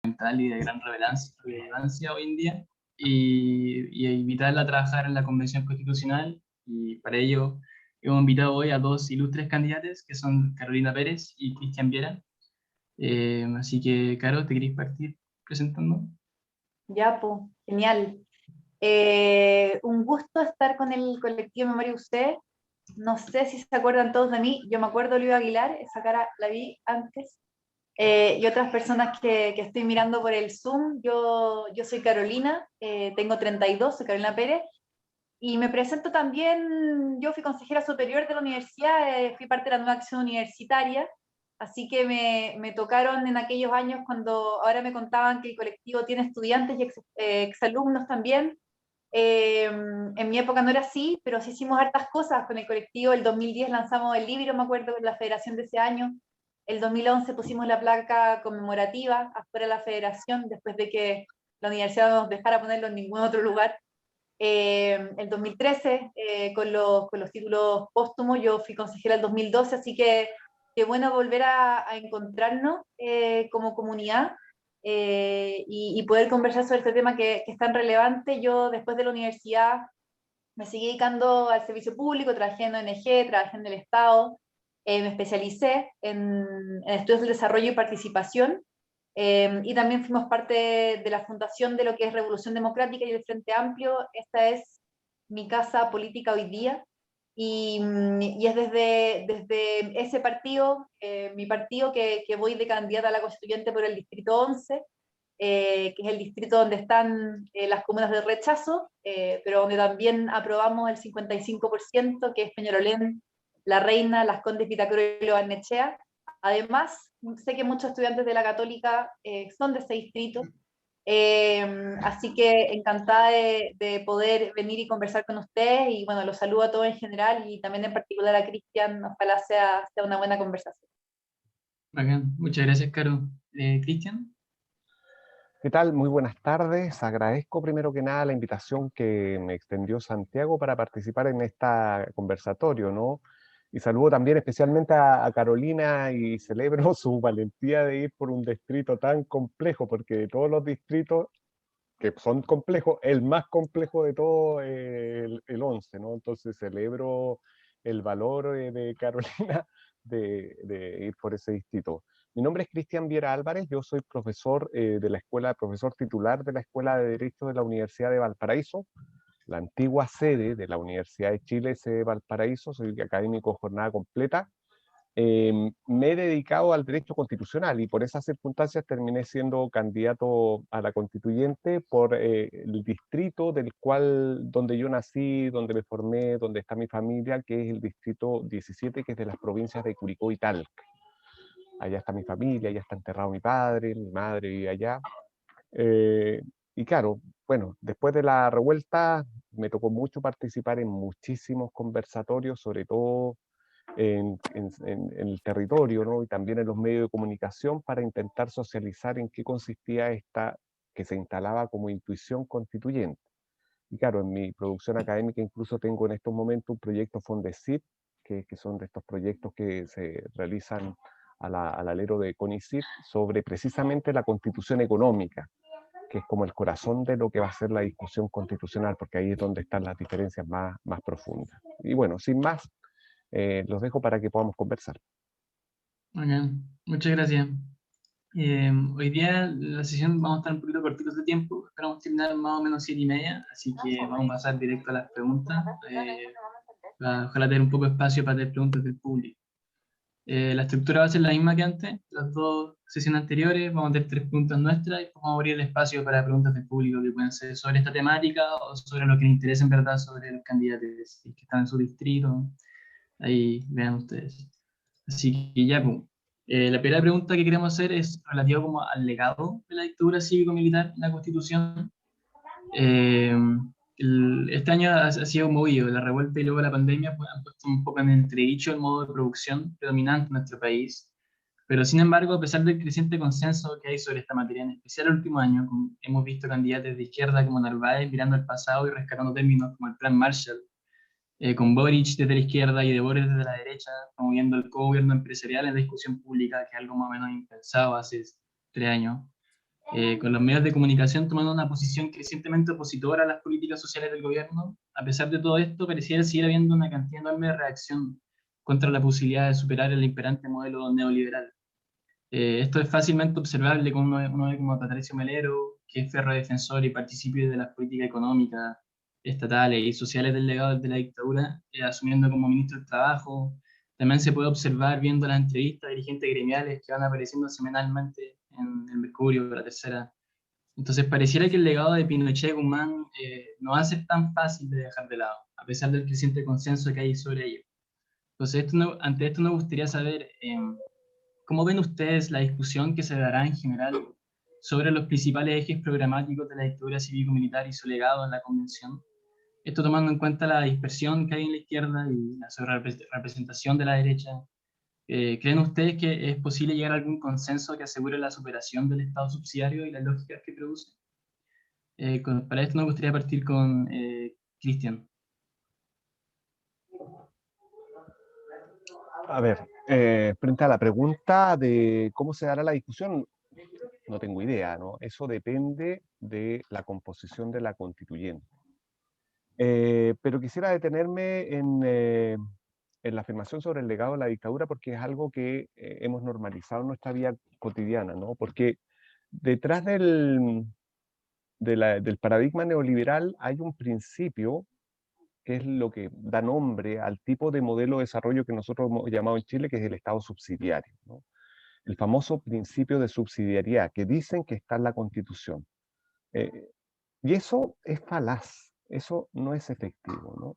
fundamental y de gran relevancia hoy en día, y invitarla a trabajar en la Convención Constitucional, y para ello hemos invitado hoy a dos ilustres candidatos, que son Carolina Pérez y Cristian Viera. Así que, Caro, ¿te queréis partir presentando? Ya, pues, genial. Un gusto estar con el colectivo Memoria UC. No sé si se acuerdan todos de mí, yo me acuerdo de Luis Aguilar, esa cara la vi antes. Y otras personas que estoy mirando por el Zoom, yo soy Carolina, tengo 32, soy Carolina Pérez, y me presento también. Yo fui consejera superior de la universidad, fui parte de la nueva acción universitaria, así que me tocaron en aquellos años cuando ahora me contaban que el colectivo tiene estudiantes y exalumnos también. En mi época no era así, pero sí hicimos hartas cosas con el colectivo. El 2010 lanzamos el libro, me acuerdo, en la federación de ese año. El 2011 pusimos la placa conmemorativa afuera de la federación, después de que la universidad no nos dejara ponerlo en ningún otro lugar. El 2013, con los títulos póstumos, yo fui consejera el 2012, así que qué bueno volver a encontrarnos como comunidad, y poder conversar sobre este tema que es tan relevante. Yo después de la universidad me seguí dedicando al servicio público, trabajé en ONG, trabajé en el Estado, me especialicé en estudios del desarrollo y participación, y también fuimos parte de la fundación de lo que es Revolución Democrática y el Frente Amplio. Esta es mi casa política hoy día, y es desde ese partido, mi partido, que voy de candidata a la constituyente por el Distrito 11, que es el distrito donde están las comunas de rechazo, pero donde también aprobamos el 55%, que es Peñalolén, La Reina, Las Condes, Vitacura y Lo Barnechea. Además, sé que muchos estudiantes de la Católica son de ese distrito, así que encantada de poder venir y conversar con ustedes, y bueno, los saludo a todos en general y también en particular a Cristian. Ojalá sea una buena conversación. Bacán. Muchas gracias, Caro. Cristian. ¿Qué tal? Muy buenas tardes. Agradezco primero que nada la invitación que me extendió Santiago para participar en este conversatorio, ¿no? Y saludo también especialmente a Carolina y celebro su valentía de ir por un distrito tan complejo, porque de todos los distritos que son complejos, el más complejo de todo el 11, ¿no? Entonces celebro el valor de Carolina de ir por ese distrito. Mi nombre es Cristian Viera Álvarez, yo soy profesor profesor titular de la Escuela de Derecho de la Universidad de Valparaíso, la antigua sede de la Universidad de Chile, sede de Valparaíso. Soy académico jornada completa. Me he dedicado al derecho constitucional y por esas circunstancias terminé siendo candidato a la constituyente por el distrito donde yo nací, donde me formé, donde está mi familia, que es el distrito 17, que es de las provincias de Curicó y Talca. Allá está mi familia, allá está enterrado mi padre, mi madre vive allá. Y claro, bueno, después de la revuelta me tocó mucho participar en muchísimos conversatorios, sobre todo en el territorio, ¿no? Y también en los medios de comunicación, para intentar socializar en qué consistía esta que se instalaba como intuición constituyente. Y claro, en mi producción académica incluso tengo en estos momentos un proyecto Fondesit, que son de estos proyectos que se realizan al alero de CONICYT sobre precisamente la constitución económica, que es como el corazón de lo que va a ser la discusión constitucional, porque ahí es donde están las diferencias más profundas. Y bueno, sin más, los dejo para que podamos conversar. Bacán. Muchas gracias. Hoy día la sesión vamos a estar un poquito cortitos de tiempo, esperamos terminar más o menos 7:30, así que vamos a pasar directo a las preguntas, ojalá tener un poco de espacio para tener preguntas del público. La estructura va a ser la misma que antes, las dos sesiones anteriores. Vamos a tener 3 preguntas nuestras y vamos a abrir el espacio para preguntas del público que pueden ser sobre esta temática o sobre lo que les interesa en verdad sobre los candidatos que están en su distrito. Ahí vean ustedes. Así que ya, pues, la primera pregunta que queremos hacer es relativa como al legado de la dictadura cívico-militar en la Constitución. Eh, este año ha sido movido, la revuelta y luego la pandemia pues, han puesto un poco en entredicho el modo de producción predominante en nuestro país, pero sin embargo, a pesar del creciente consenso que hay sobre esta materia, en especial el último año, hemos visto candidatos de izquierda como Narváez mirando al pasado y rescatando términos como el Plan Marshall, con Boric desde la izquierda y de Boris desde la derecha, promoviendo el co-gobierno empresarial en la discusión pública, que es algo más o menos impensado hace 3 años. con los medios de comunicación tomando una posición crecientemente opositora a las políticas sociales del gobierno. A pesar de todo esto, pareciera seguir habiendo una cantidad enorme de reacción contra la posibilidad de superar el imperante modelo neoliberal. Esto es fácilmente observable con uno ve como a Patricio Melero, que es ferro defensor y participe de las políticas económicas, estatales y sociales del legado de la dictadura, asumiendo como ministro del Trabajo. También se puede observar viendo las entrevistas de dirigentes gremiales que van apareciendo semanalmente en el Mercurio, la Tercera. Entonces pareciera que el legado de Pinochet y Guzmán no va a ser tan fácil de dejar de lado, a pesar del creciente consenso que hay sobre ello. Entonces, ante esto nos gustaría saber cómo ven ustedes la discusión que se dará en general sobre los principales ejes programáticos de la dictadura cívico-militar y su legado en la convención. Esto tomando en cuenta la dispersión que hay en la izquierda y la sobrerepresentación de la derecha. ¿Creen ustedes que es posible llegar a algún consenso que asegure la superación del Estado subsidiario y las lógicas que produce? Para esto nos gustaría partir con Cristian. A ver, frente a la pregunta de cómo se dará la discusión, no tengo idea, ¿no? Eso depende de la composición de la constituyente. Pero quisiera detenerme en la afirmación sobre el legado de la dictadura porque es algo que hemos normalizado en nuestra vida cotidiana, ¿no? Porque detrás del paradigma neoliberal hay un principio que es lo que da nombre al tipo de modelo de desarrollo que nosotros hemos llamado en Chile, que es el Estado subsidiario, ¿no? El famoso principio de subsidiariedad, que dicen que está en la Constitución. Y eso es falaz, eso no es efectivo, ¿no?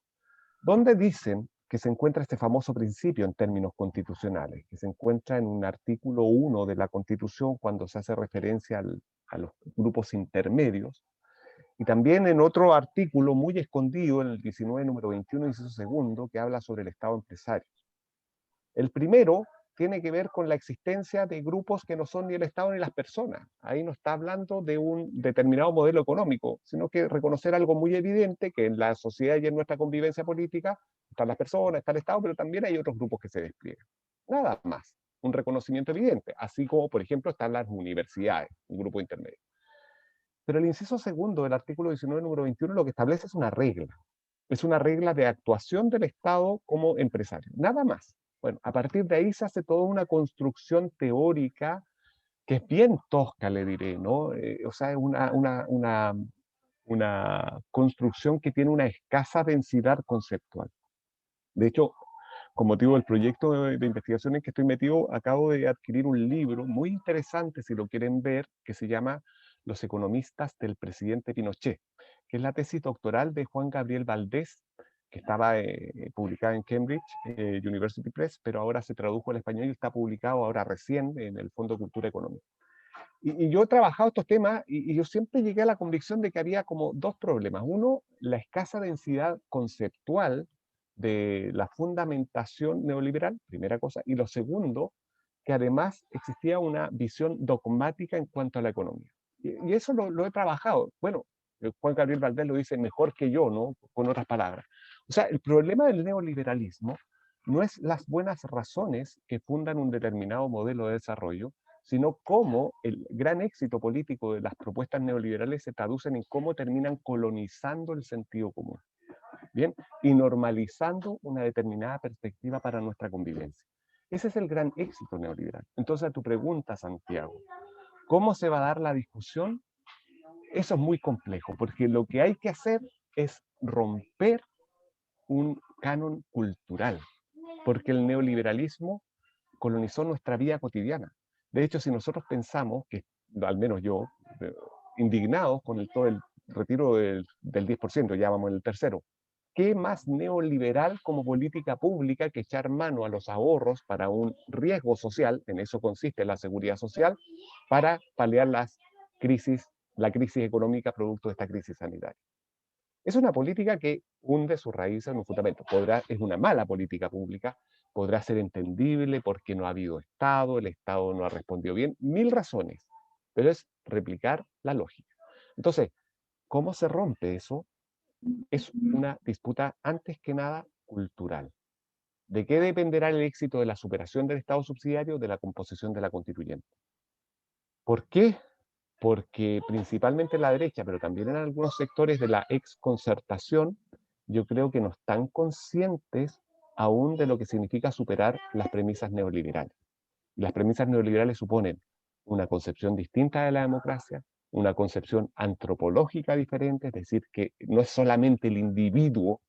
¿Dónde dicen que se encuentra este famoso principio en términos constitucionales? Que se encuentra en un artículo 1 de la Constitución cuando se hace referencia a los grupos intermedios, y también en otro artículo muy escondido, en el 19, número 21, inciso segundo, que habla sobre el Estado empresario. El primero tiene que ver con la existencia de grupos que no son ni el Estado ni las personas. Ahí no está hablando de un determinado modelo económico, sino que reconocer algo muy evidente, que en la sociedad y en nuestra convivencia política están las personas, está el Estado, pero también hay otros grupos que se despliegan. Nada más, un reconocimiento evidente, así como, por ejemplo, están las universidades, un grupo intermedio. Pero el inciso segundo del artículo 19, número 21, lo que establece es una regla de actuación del Estado como empresario, nada más. Bueno, a partir de ahí se hace toda una construcción teórica que es bien tosca, le diré, ¿no? O sea, es una construcción que tiene una escasa densidad conceptual. De hecho, con motivo del proyecto de investigación en que estoy metido, acabo de adquirir un libro muy interesante, si lo quieren ver, que se llama Los economistas del presidente Pinochet, que es la tesis doctoral de Juan Gabriel Valdés, que estaba publicada en Cambridge University Press, pero ahora se tradujo al español y está publicado ahora recién en el Fondo de Cultura Económica. Y yo he trabajado estos temas y yo siempre llegué a la convicción de que había como dos problemas. Uno, la escasa densidad conceptual de la fundamentación neoliberal, primera cosa, y lo segundo, que además existía una visión dogmática en cuanto a la economía. Y eso lo he trabajado. Bueno, Juan Gabriel Valdés lo dice mejor que yo, ¿no? Con otras palabras. O sea, el problema del neoliberalismo no es las buenas razones que fundan un determinado modelo de desarrollo, sino cómo el gran éxito político de las propuestas neoliberales se traducen en cómo terminan colonizando el sentido común, ¿bien? Y normalizando una determinada perspectiva para nuestra convivencia. Ese es el gran éxito neoliberal. Entonces, a tu pregunta, Santiago, ¿cómo se va a dar la discusión? Eso es muy complejo, porque lo que hay que hacer es romper un canon cultural, porque el neoliberalismo colonizó nuestra vida cotidiana. De hecho, si nosotros pensamos, que al menos yo, indignados con todo el retiro del 10%, ya vamos en el tercero, ¿qué más neoliberal como política pública que echar mano a los ahorros para un riesgo social, en eso consiste la seguridad social, para paliar la crisis económica producto de esta crisis sanitaria? Es una política que hunde sus raíces en un fundamento. Es una mala política pública, podrá ser entendible porque no ha habido Estado, el Estado no ha respondido bien, mil razones, pero es replicar la lógica. Entonces, ¿cómo se rompe eso? Es una disputa antes que nada cultural. ¿De qué dependerá el éxito de la superación del Estado subsidiario? De la composición de la constituyente. ¿Por qué porque principalmente en la derecha, pero también en algunos sectores de la exconcertación, yo creo que no están conscientes aún de lo que significa superar las premisas neoliberales. Y las premisas neoliberales suponen una concepción distinta de la democracia, una concepción antropológica diferente, es decir, que no es solamente el individuo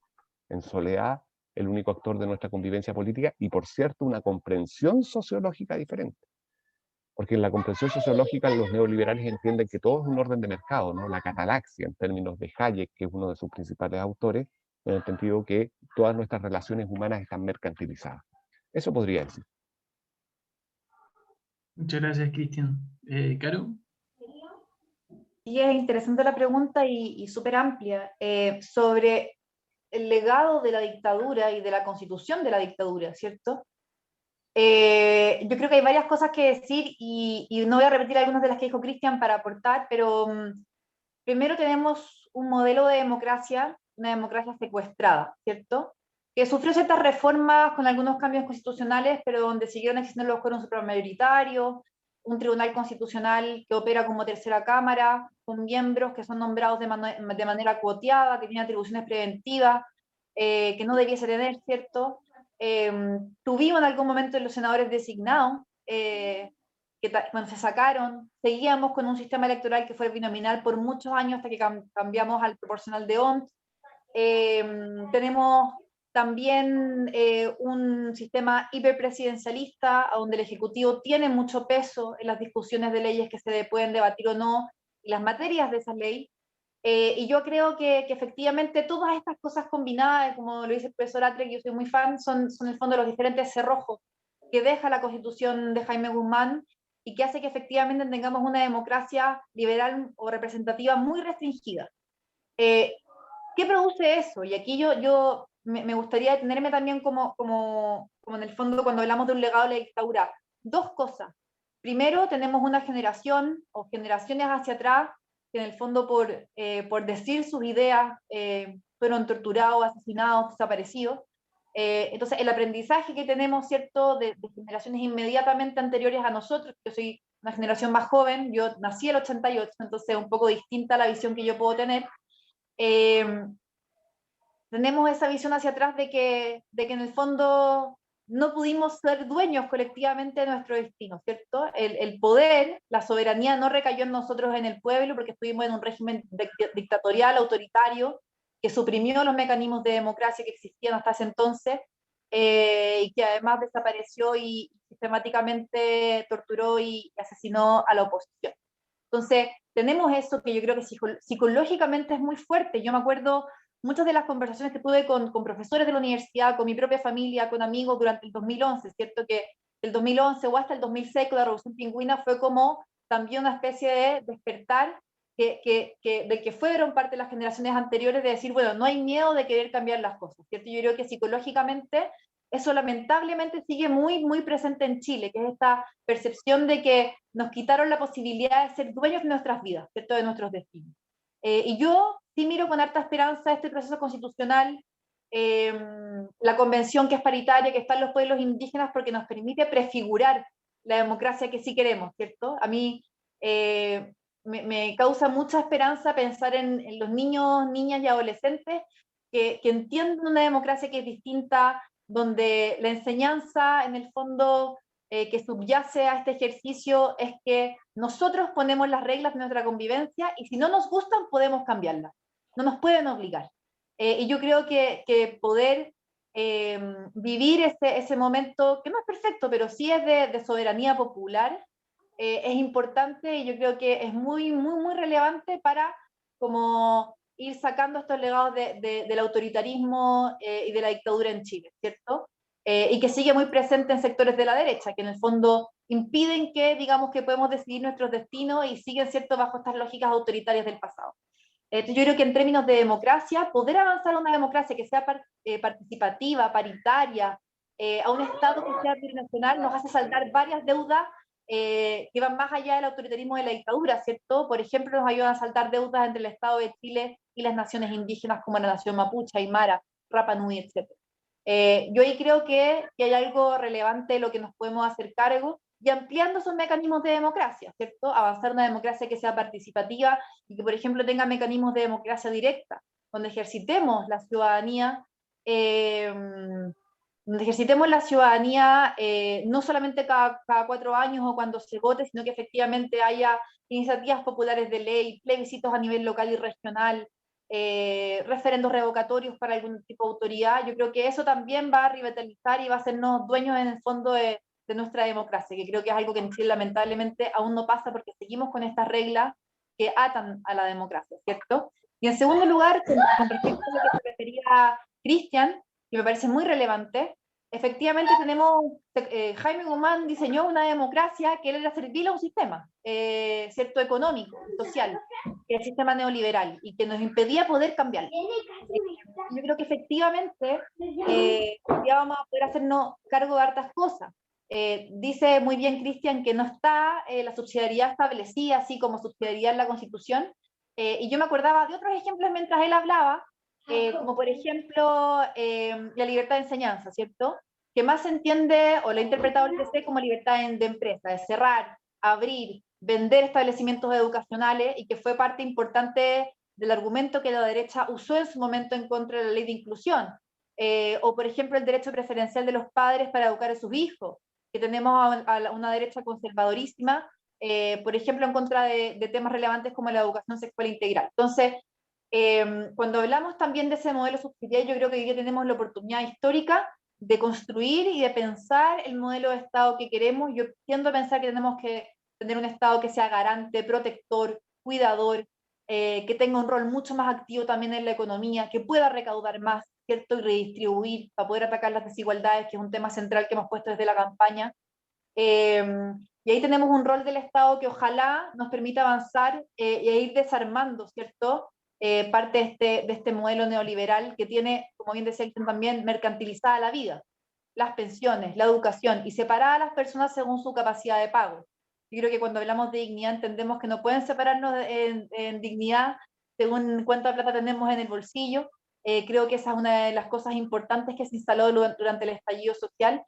en soledad el único actor de nuestra convivencia política, y por cierto, una comprensión sociológica diferente. Porque en la comprensión sociológica los neoliberales entienden que todo es un orden de mercado, ¿no? La catalaxia, en términos de Hayek, que es uno de sus principales autores, en el sentido que todas nuestras relaciones humanas están mercantilizadas. Eso podría decir. Muchas gracias, Cristian. Caro. Y es interesante la pregunta y súper amplia sobre el legado de la dictadura y de la constitución de la dictadura, ¿cierto? Yo creo que hay varias cosas que decir y no voy a repetir algunas de las que dijo Cristian para aportar, pero primero tenemos un modelo de democracia, una democracia secuestrada, ¿cierto? Que sufrió ciertas reformas con algunos cambios constitucionales, pero donde siguieron existiendo los quórums supramayoritarios, un tribunal constitucional que opera como tercera cámara, con miembros que son nombrados de manera cuoteada, que tienen atribuciones preventivas, que no debiese tener, ¿cierto? Tuvimos en algún momento los senadores designados, bueno, se sacaron, seguíamos con un sistema electoral que fue binominal por muchos años hasta que cambiamos al proporcional de Omt. Tenemos también un sistema hiperpresidencialista, donde el Ejecutivo tiene mucho peso en las discusiones de leyes que se pueden debatir o no, y las materias de esa ley. Y yo creo que efectivamente todas estas cosas combinadas, como lo dice el profesor Atre, que yo soy muy fan, son en el fondo los diferentes cerrojos que deja la Constitución de Jaime Guzmán y que hace que efectivamente tengamos una democracia liberal o representativa muy restringida. ¿Qué produce eso? Y aquí yo me gustaría detenerme también como en el fondo cuando hablamos de un legado de la dictadura. Dos cosas. Primero, tenemos una generación o generaciones hacia atrás que en el fondo por decir sus ideas fueron torturados, asesinados, desaparecidos. Entonces, el aprendizaje que tenemos, ¿cierto?, de generaciones inmediatamente anteriores a nosotros, yo soy una generación más joven, yo nací en el 88, entonces es un poco distinta la visión que yo puedo tener. Tenemos esa visión hacia atrás de que en el fondo no pudimos ser dueños colectivamente de nuestro destino, ¿cierto? El poder, la soberanía no recayó en nosotros, en el pueblo, porque estuvimos en un régimen dictatorial, autoritario, que suprimió los mecanismos de democracia que existían hasta ese entonces, y que además desapareció y sistemáticamente torturó y asesinó a la oposición. Entonces, tenemos eso que yo creo que psicológicamente es muy fuerte. Yo me acuerdo muchas de las conversaciones que tuve con profesores de la universidad, con mi propia familia, con amigos durante el 2011, ¿cierto? Que el 2011 o hasta el 2006 con la Revolución Pingüina fue como también una especie de despertar del que fueron parte de las generaciones anteriores, de decir, bueno, no hay miedo de querer cambiar las cosas, ¿cierto? Yo creo que psicológicamente eso lamentablemente sigue muy, muy presente en Chile, que es esta percepción de que nos quitaron la posibilidad de ser dueños de nuestras vidas, ¿cierto? De nuestros destinos. Y yo sí miro con harta esperanza este proceso constitucional, la convención que es paritaria, que están los pueblos indígenas, porque nos permite prefigurar la democracia que sí queremos, ¿cierto? A mí me causa mucha esperanza pensar en los niños, niñas y adolescentes que entienden una democracia que es distinta, donde la enseñanza, en el fondo, que subyace a este ejercicio es que nosotros ponemos las reglas de nuestra convivencia y si no nos gustan podemos cambiarlas, no nos pueden obligar. Y yo creo que poder vivir ese momento, que no es perfecto, pero sí es de soberanía popular, es importante y yo creo que es muy, muy, muy relevante para como ir sacando estos legados del autoritarismo y de la dictadura en Chile, ¿cierto? Y que sigue muy presente en sectores de la derecha, que en el fondo impiden que, digamos, que podemos decidir nuestros destinos y siguen, ¿cierto?, bajo estas lógicas autoritarias del pasado. Yo creo que en términos de democracia, poder avanzar a una democracia que sea participativa, paritaria, a un Estado que sea plurinacional, nos hace saldar varias deudas que van más allá del autoritarismo de la dictadura, ¿cierto? Por ejemplo, nos ayudan a saldar deudas entre el Estado de Chile y las naciones indígenas como la nación mapuche, aymara, Rapa Nui, etc. Yo ahí creo que hay algo relevante de lo que nos podemos hacer cargo. y ampliando esos mecanismos de democracia, ¿cierto? Avanzar una democracia que sea participativa y que, por ejemplo, tenga mecanismos de democracia directa, donde ejercitemos la ciudadanía, no solamente cada 4 años o cuando se vote, sino que efectivamente haya iniciativas populares de ley, plebiscitos a nivel local y regional, referendos revocatorios para algún tipo de autoridad. Yo creo que eso también va a revitalizar y va a hacernos dueños en el fondo de nuestra democracia, que creo que es algo que en Chile lamentablemente aún no pasa porque seguimos con estas reglas que atan a la democracia, ¿cierto? Y en segundo lugar, con respecto a lo que se refería Cristian, que me parece muy relevante, efectivamente tenemos, Jaime Guzmán diseñó una democracia que era servil a un sistema, ¿cierto? Económico, social, que es el sistema neoliberal, y que nos impedía poder cambiarlo. Yo creo que efectivamente ya vamos a poder hacernos cargo de hartas cosas. Dice muy bien Cristian que no está la subsidiariedad establecida, así como subsidiariedad en la Constitución, y yo me acordaba de otros ejemplos mientras él hablaba, como por ejemplo la libertad de enseñanza, ¿cierto? Que más se entiende, o lo he interpretado el TC como libertad de empresa, de cerrar, abrir, vender establecimientos educacionales, y que fue parte importante del argumento que la derecha usó en su momento en contra de la ley de inclusión. O por ejemplo el derecho preferencial de los padres para educar a sus hijos, que tenemos a una derecha conservadorísima, por ejemplo en contra de temas relevantes como la educación sexual integral. Entonces, cuando hablamos también de ese modelo subsidiario, yo creo que hoy día tenemos la oportunidad histórica de construir y de pensar el modelo de Estado que queremos. Yo tiendo a pensar que tenemos que tener un Estado que sea garante, protector, cuidador, que tenga un rol mucho más activo también en la economía, que pueda recaudar más, ¿cierto? Y redistribuir para poder atacar las desigualdades, que es un tema central que hemos puesto desde la campaña. Y ahí tenemos un rol del Estado que ojalá nos permita avanzar y ir desarmando, ¿cierto? Parte de este modelo neoliberal que tiene, como bien decía también, mercantilizada la vida, las pensiones, la educación, y separada a las personas según su capacidad de pago. Yo creo que cuando hablamos de dignidad entendemos que no pueden separarnos en dignidad según cuánta plata tenemos en el bolsillo. Creo que esa es una de las cosas importantes que se instaló durante el estallido social,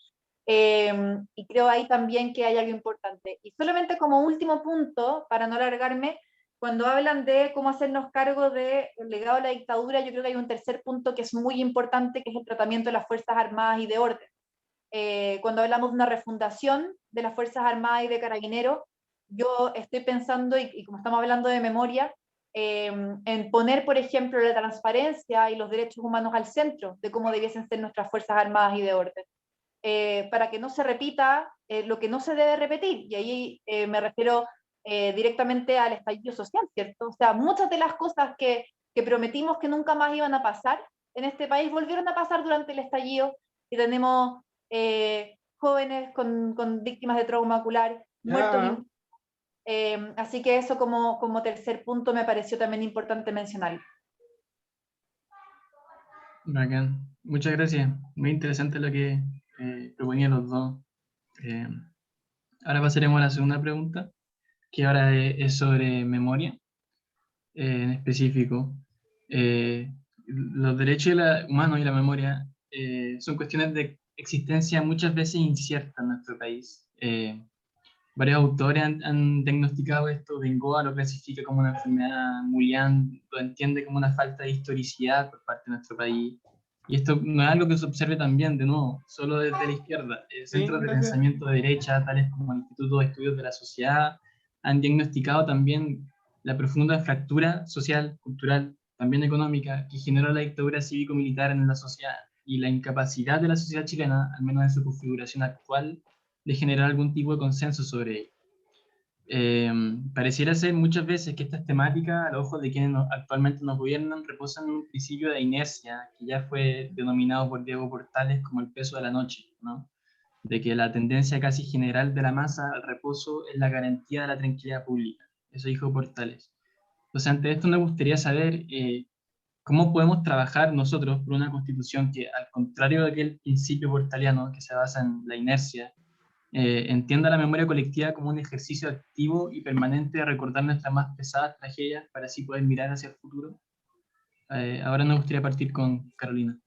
y creo ahí también que hay algo importante. Y solamente como último punto, para no alargarme, cuando hablan de cómo hacernos cargo del legado de la dictadura, yo creo que hay un tercer punto que es muy importante, que es el tratamiento de las Fuerzas Armadas y de orden. Cuando hablamos de una refundación de las Fuerzas Armadas y de Carabineros, yo estoy pensando, y como estamos hablando de memoria, en poner, por ejemplo, la transparencia y los derechos humanos al centro de cómo debiesen ser nuestras Fuerzas Armadas y de orden. Para que no se repita lo que no se debe repetir, y ahí me refiero directamente al estallido social, ¿cierto? O sea, muchas de las cosas que prometimos que nunca más iban a pasar en este país volvieron a pasar durante el estallido, y tenemos jóvenes con víctimas de trauma ocular, muertos. Así que eso como tercer punto me pareció también importante mencionar. Bacán. Muchas gracias. Muy interesante lo que proponían los dos. Eh, Ahora pasaremos a la segunda pregunta, que ahora es sobre memoria, en específico. Los derechos humanos y la memoria son cuestiones de existencia muchas veces inciertas en nuestro país. Varios autores han diagnosticado esto. Bengoa lo clasifica como una enfermedad, Mulián lo entiende como una falta de historicidad por parte de nuestro país. Y esto no es algo que se observe también, de nuevo, solo desde la izquierda. Centros de pensamiento de derecha, tales como el Instituto de Estudios de la Sociedad, han diagnosticado también la profunda fractura social, cultural, también económica, que generó la dictadura cívico-militar en la sociedad, y la incapacidad de la sociedad chilena, al menos en su configuración actual, de generar algún tipo de consenso sobre ello. Pareciera ser muchas veces que estas temáticas, al ojo de quienes actualmente nos gobiernan, reposan en un principio de inercia, que ya fue denominado por Diego Portales como el peso de la noche, ¿no? De que la tendencia casi general de la masa al reposo es la garantía de la tranquilidad pública. Eso dijo Portales. Entonces, ante esto me gustaría saber cómo podemos trabajar nosotros por una constitución que, al contrario de aquel principio portaliano que se basa en la inercia, entienda la memoria colectiva como un ejercicio activo y permanente de recordar nuestras más pesadas tragedias para así poder mirar hacia el futuro. Ahora nos gustaría partir con Carolina.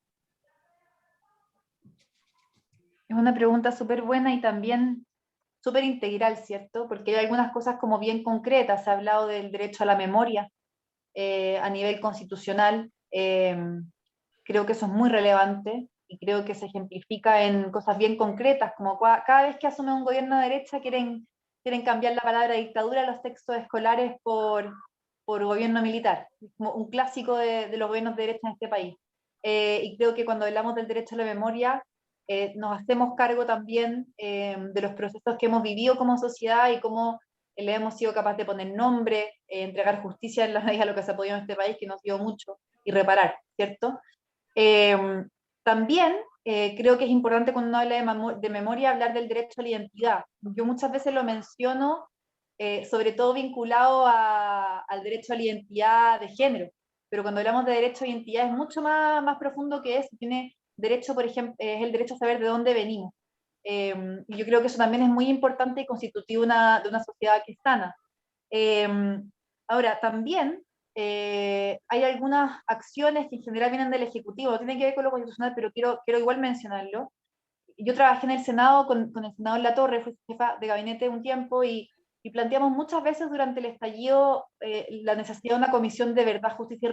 Es una pregunta súper buena y también súper integral, ¿cierto? Porque hay algunas cosas como bien concretas, se ha hablado del derecho a la memoria a nivel constitucional, creo que eso es muy relevante, y creo que se ejemplifica en cosas bien concretas, como cada vez que asume un gobierno de derecha quieren cambiar la palabra dictadura en los textos escolares por gobierno militar, como un clásico de los gobiernos de derecha en este país. Y creo que cuando hablamos del derecho a la memoria, nos hacemos cargo también de los procesos que hemos vivido como sociedad y cómo le hemos sido capaces de poner nombre, entregar justicia en la medida de lo que se ha podido en este país, que nos dio mucho, y reparar, ¿cierto? También creo que es importante cuando uno habla de memoria hablar del derecho a la identidad. Yo muchas veces lo menciono, sobre todo vinculado al derecho a la identidad de género, pero cuando hablamos de derecho a identidad es mucho más profundo que eso. Tiene derecho, por ejemplo, es el derecho a saber de dónde venimos. Y yo creo que eso también es muy importante y constitutivo de una sociedad que es sana. Ahora, también hay algunas acciones que en general vienen del Ejecutivo, no tienen que ver con lo constitucional, pero quiero igual mencionarlo. Yo trabajé en el Senado con el senador Latorre, fui jefa de gabinete un tiempo, y planteamos muchas veces durante el estallido la necesidad de una comisión de verdad, justicia y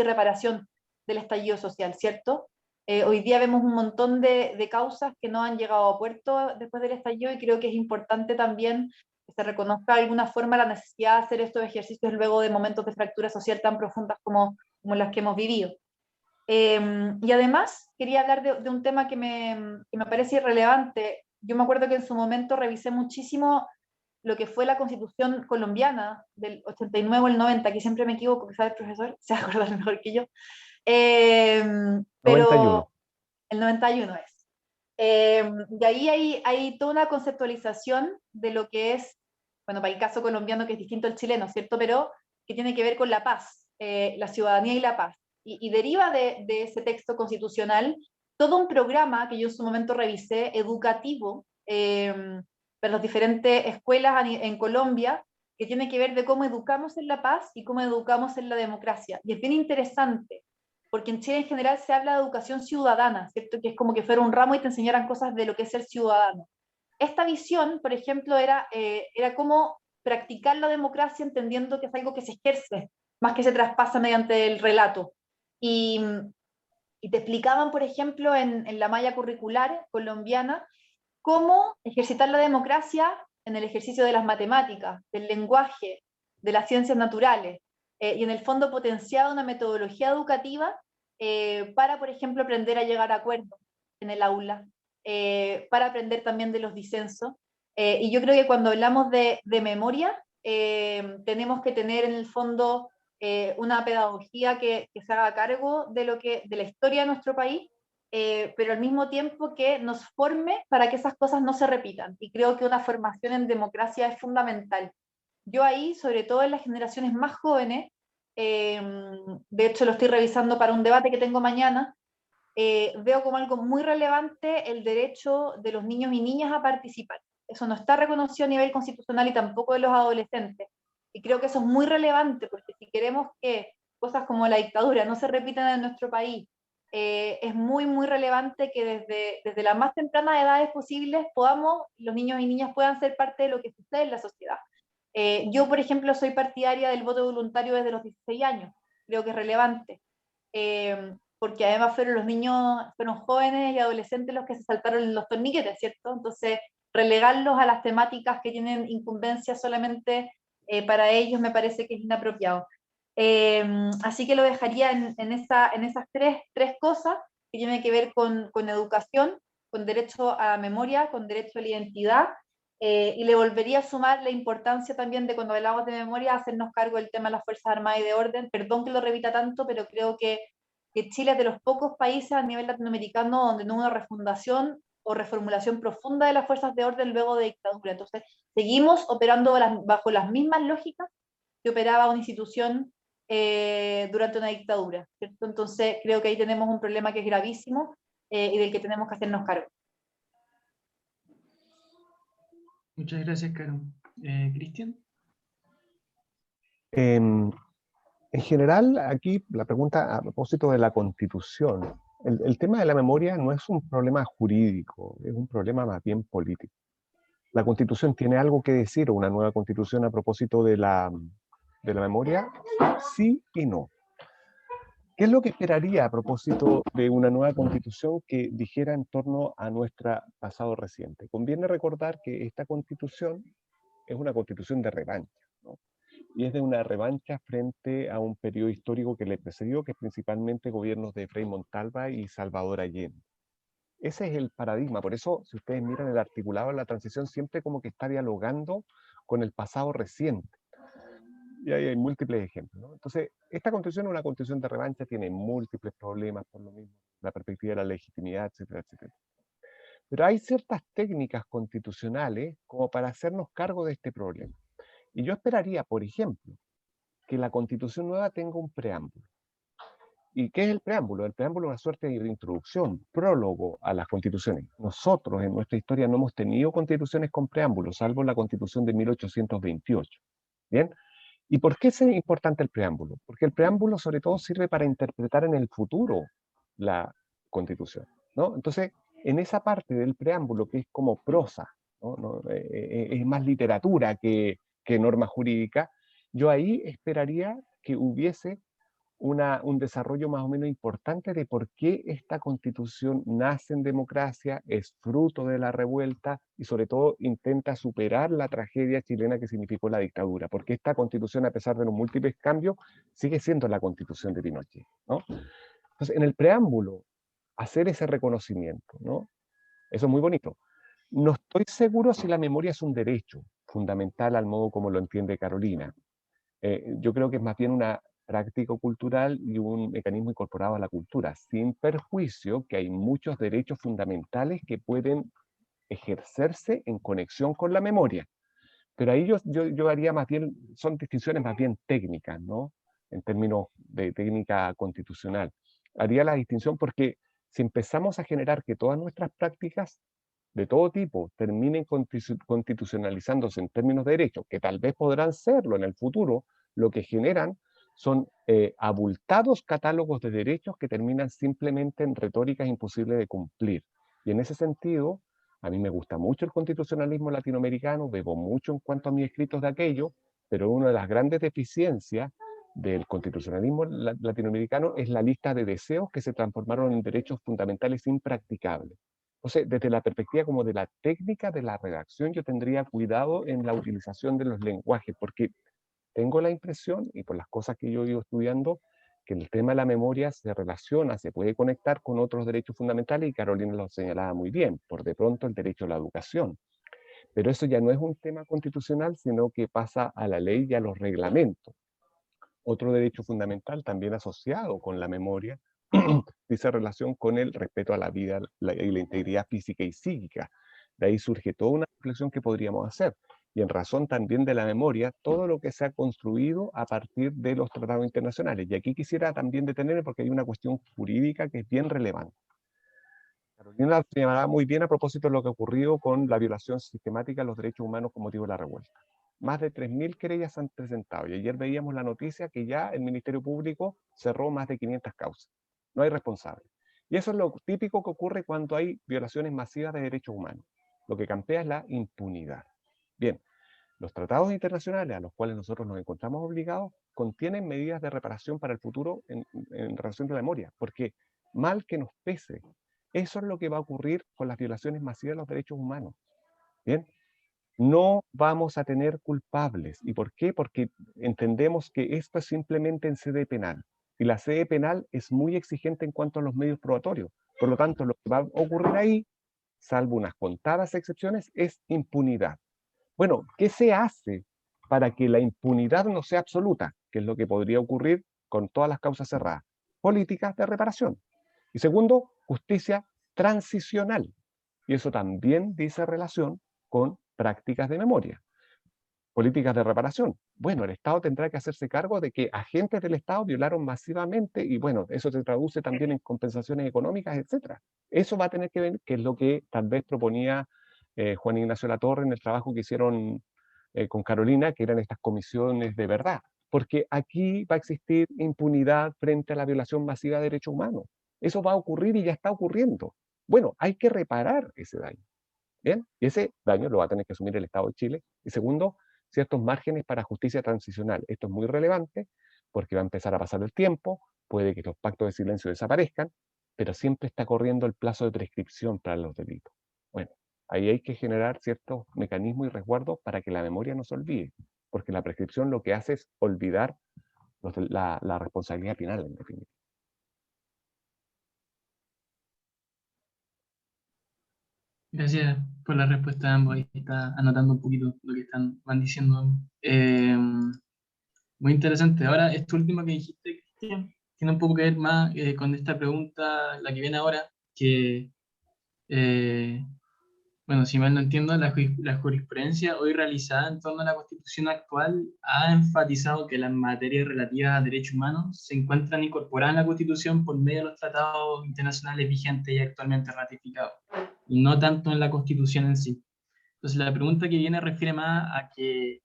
reparación del estallido social, ¿cierto? Hoy día vemos un montón de causas que no han llegado a puerto después del estallido, y creo que es importante también que se reconozca de alguna forma la necesidad de hacer estos ejercicios luego de momentos de fractura social tan profundas como las que hemos vivido. Y además quería hablar de un tema que me parece irrelevante. Yo me acuerdo que en su momento revisé muchísimo lo que fue la Constitución colombiana del 89 o el 90, que siempre me equivoco, que sabe el profesor, se va a acordar mejor que yo. Pero 91. el 91 es. Y ahí hay toda una conceptualización de lo que es, bueno, para el caso colombiano que es distinto al chileno, ¿cierto? Pero que tiene que ver con la paz, la ciudadanía y la paz. Y deriva de ese texto constitucional todo un programa que yo en su momento revisé, educativo, para las diferentes escuelas en Colombia, que tiene que ver de cómo educamos en la paz y cómo educamos en la democracia. Y es bien interesante, porque en Chile en general se habla de educación ciudadana, ¿cierto? Que es como que fuera un ramo y te enseñaran cosas de lo que es ser ciudadano. Esta visión, por ejemplo, era cómo practicar la democracia entendiendo que es algo que se ejerce, más que se traspasa mediante el relato. Y, y te explicaban, por ejemplo, en la malla curricular colombiana, cómo ejercitar la democracia en el ejercicio de las matemáticas, del lenguaje, de las ciencias naturales, y en el fondo potenciado una metodología educativa para, por ejemplo, aprender a llegar a acuerdos en el aula, para aprender también de los disensos. Y yo creo que cuando hablamos de memoria, tenemos que tener en el fondo una pedagogía que se haga cargo de la historia de nuestro país, pero al mismo tiempo que nos forme para que esas cosas no se repitan. Y creo que una formación en democracia es fundamental. Yo ahí, sobre todo en las generaciones más jóvenes, de hecho lo estoy revisando para un debate que tengo mañana, veo como algo muy relevante el derecho de los niños y niñas a participar. Eso no está reconocido a nivel constitucional y tampoco de los adolescentes. Y creo que eso es muy relevante, porque si queremos que cosas como la dictadura no se repitan en nuestro país, es muy relevante que desde las más tempranas edades posibles los niños y niñas puedan ser parte de lo que sucede en la sociedad. Yo, por ejemplo, soy partidaria del voto voluntario desde los 16 años, creo que es relevante, porque además fueron jóvenes y adolescentes los que se saltaron los torniquetes, ¿cierto? Entonces, relegarlos a las temáticas que tienen incumbencia solamente para ellos me parece que es inapropiado. Así que lo dejaría en esas tres cosas que tienen que ver con educación, con derecho a la memoria, con derecho a la identidad, y le volvería a sumar la importancia también de cuando hablamos de memoria, hacernos cargo del tema de las Fuerzas Armadas y de Orden. Perdón que lo repita tanto, pero creo que Chile es de los pocos países a nivel latinoamericano donde no hubo una refundación o reformulación profunda de las fuerzas de orden luego de dictadura. Entonces, seguimos operando bajo las mismas lógicas que operaba una institución durante una dictadura, ¿cierto? Entonces, creo que ahí tenemos un problema que es gravísimo y del que tenemos que hacernos cargo. Muchas gracias, Caro. Cristian. En general, aquí la pregunta a propósito de la Constitución. El tema de la memoria no es un problema jurídico, es un problema más bien político. ¿La Constitución tiene algo que decir, o una nueva Constitución a propósito de la memoria? Sí y no. ¿Qué es lo que esperaría a propósito de una nueva Constitución que dijera en torno a nuestro pasado reciente? Conviene recordar que esta Constitución es una Constitución de revancha, ¿no? Y es de una revancha frente a un periodo histórico que le precedió, que es principalmente gobiernos de Frei Montalva y Salvador Allende. Ese es el paradigma. Por eso, si ustedes miran el articulado de la transición, siempre como que está dialogando con el pasado reciente. Y ahí hay múltiples ejemplos, ¿no? Entonces, esta constitución es una constitución de revancha, tiene múltiples problemas por lo mismo, la perspectiva de la legitimidad, etcétera, etcétera. Pero hay ciertas técnicas constitucionales como para hacernos cargo de este problema. Y yo esperaría, por ejemplo, que la constitución nueva tenga un preámbulo. ¿Y qué es el preámbulo? El preámbulo es una suerte de introducción, prólogo a las constituciones. Nosotros en nuestra historia no hemos tenido constituciones con preámbulo, salvo la constitución de 1828. ¿Bien? ¿Y por qué es importante el preámbulo? Porque el preámbulo sobre todo sirve para interpretar en el futuro la constitución, ¿no? Entonces, en esa parte del preámbulo que es como prosa, ¿no? Es más literatura que norma jurídica, yo ahí esperaría que hubiese un desarrollo más o menos importante de por qué esta constitución nace en democracia, es fruto de la revuelta y sobre todo intenta superar la tragedia chilena que significó la dictadura, porque esta constitución, a pesar de los múltiples cambios, sigue siendo la constitución de Pinochet, ¿no? Entonces, en el preámbulo, hacer ese reconocimiento, ¿no? Eso es muy bonito. No estoy seguro si la memoria es un derecho fundamental al modo como lo entiende Carolina. Yo creo que es más bien una práctica cultural y un mecanismo incorporado a la cultura, sin perjuicio que hay muchos derechos fundamentales que pueden ejercerse en conexión con la memoria. Pero ahí yo haría más bien, son distinciones más bien técnicas, ¿no? En términos de técnica constitucional. Haría la distinción porque si empezamos a generar que todas nuestras prácticas de todo tipo terminen constitucionalizándose en términos de derecho, que tal vez podrán serlo en el futuro, lo que generan son abultados catálogos de derechos que terminan simplemente en retóricas imposibles de cumplir. Y en ese sentido, a mí me gusta mucho el constitucionalismo latinoamericano, bebo mucho en cuanto a mis escritos de aquello, pero una de las grandes deficiencias del constitucionalismo latinoamericano es la lista de deseos que se transformaron en derechos fundamentales impracticables. Entonces, desde la perspectiva como de la técnica de la redacción, yo tendría cuidado en la utilización de los lenguajes, porque tengo la impresión, y por las cosas que yo he ido estudiando, que el tema de la memoria se relaciona, se puede conectar con otros derechos fundamentales, y Carolina lo señalaba muy bien, por de pronto el derecho a la educación. Pero eso ya no es un tema constitucional, sino que pasa a la ley y a los reglamentos. Otro derecho fundamental también asociado con la memoria dice relación con el respeto a la vida y la integridad física y psíquica. De ahí surge toda una reflexión que podríamos hacer. Y en razón también de la memoria, todo lo que se ha construido a partir de los tratados internacionales. Y aquí quisiera también detenerme porque hay una cuestión jurídica que es bien relevante. Carolina señalaba muy bien a propósito de lo que ocurrió con la violación sistemática de los derechos humanos con motivo de la revuelta. Más de 3.000 querellas se han presentado y ayer veíamos la noticia que ya el Ministerio Público cerró más de 500 causas. No hay responsable. Y eso es lo típico que ocurre cuando hay violaciones masivas de derechos humanos. Lo que campea es la impunidad. Bien, los tratados internacionales a los cuales nosotros nos encontramos obligados contienen medidas de reparación para el futuro en relación a la memoria, porque mal que nos pese, eso es lo que va a ocurrir con las violaciones masivas de los derechos humanos. Bien, no vamos a tener culpables. ¿Y por qué? Porque entendemos que esto es simplemente en sede penal. Y la sede penal es muy exigente en cuanto a los medios probatorios. Por lo tanto, lo que va a ocurrir ahí, salvo unas contadas excepciones, es impunidad. Bueno, ¿qué se hace para que la impunidad no sea absoluta? Que es lo que podría ocurrir con todas las causas cerradas. Políticas de reparación. Y segundo, justicia transicional. Y eso también dice relación con prácticas de memoria. Políticas de reparación. Bueno, el Estado tendrá que hacerse cargo de que agentes del Estado violaron masivamente y bueno, eso se traduce también en compensaciones económicas, etc. Eso va a tener que ver, que es lo que tal vez proponía Juan Ignacio Latorre en el trabajo que hicieron con Carolina, que eran estas comisiones de verdad. Porque aquí va a existir impunidad frente a la violación masiva de derechos humanos. Eso va a ocurrir y ya está ocurriendo. Bueno, hay que reparar ese daño. ¿Bien? Y ese daño lo va a tener que asumir el Estado de Chile. Y segundo, ciertos márgenes para justicia transicional. Esto es muy relevante porque va a empezar a pasar el tiempo, puede que los pactos de silencio desaparezcan, pero siempre está corriendo el plazo de prescripción para los delitos. Bueno, ahí hay que generar ciertos mecanismos y resguardos para que la memoria no se olvide, porque la prescripción lo que hace es olvidar la responsabilidad penal, en definitiva. Gracias por la respuesta de ambos. Ahí está anotando un poquito lo que van diciendo ambos. Muy interesante. Ahora, esto último que dijiste, Cristian, tiene un poco que ver más con esta pregunta, la que viene ahora, que, eh, bueno, si mal no entiendo, la jurisprudencia hoy realizada en torno a la Constitución actual ha enfatizado que las materias relativas a derechos humanos se encuentran incorporadas en la Constitución por medio de los tratados internacionales vigentes y actualmente ratificados, y no tanto en la Constitución en sí. Entonces, la pregunta que viene refiere más a que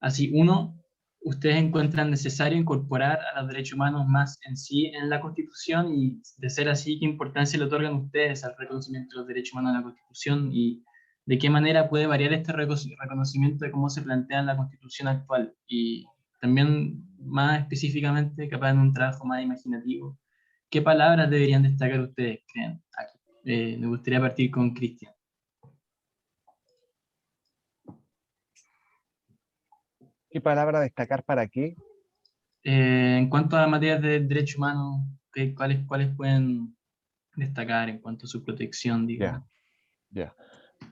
así, uno, ustedes encuentran necesario incorporar a los derechos humanos más en sí en la Constitución, y de ser así, ¿qué importancia le otorgan ustedes al reconocimiento de los derechos humanos en la Constitución y de qué manera puede variar este reconocimiento de cómo se plantea en la Constitución actual? Y también, más específicamente, capaz en un trabajo más imaginativo, ¿qué palabras deberían destacar ustedes, creen, aquí? Me gustaría partir con Cristian. ¿Qué palabra destacar para qué? En cuanto a materias de derechos humanos, ¿cuáles pueden destacar en cuanto a su protección, Ya, digamos? ya.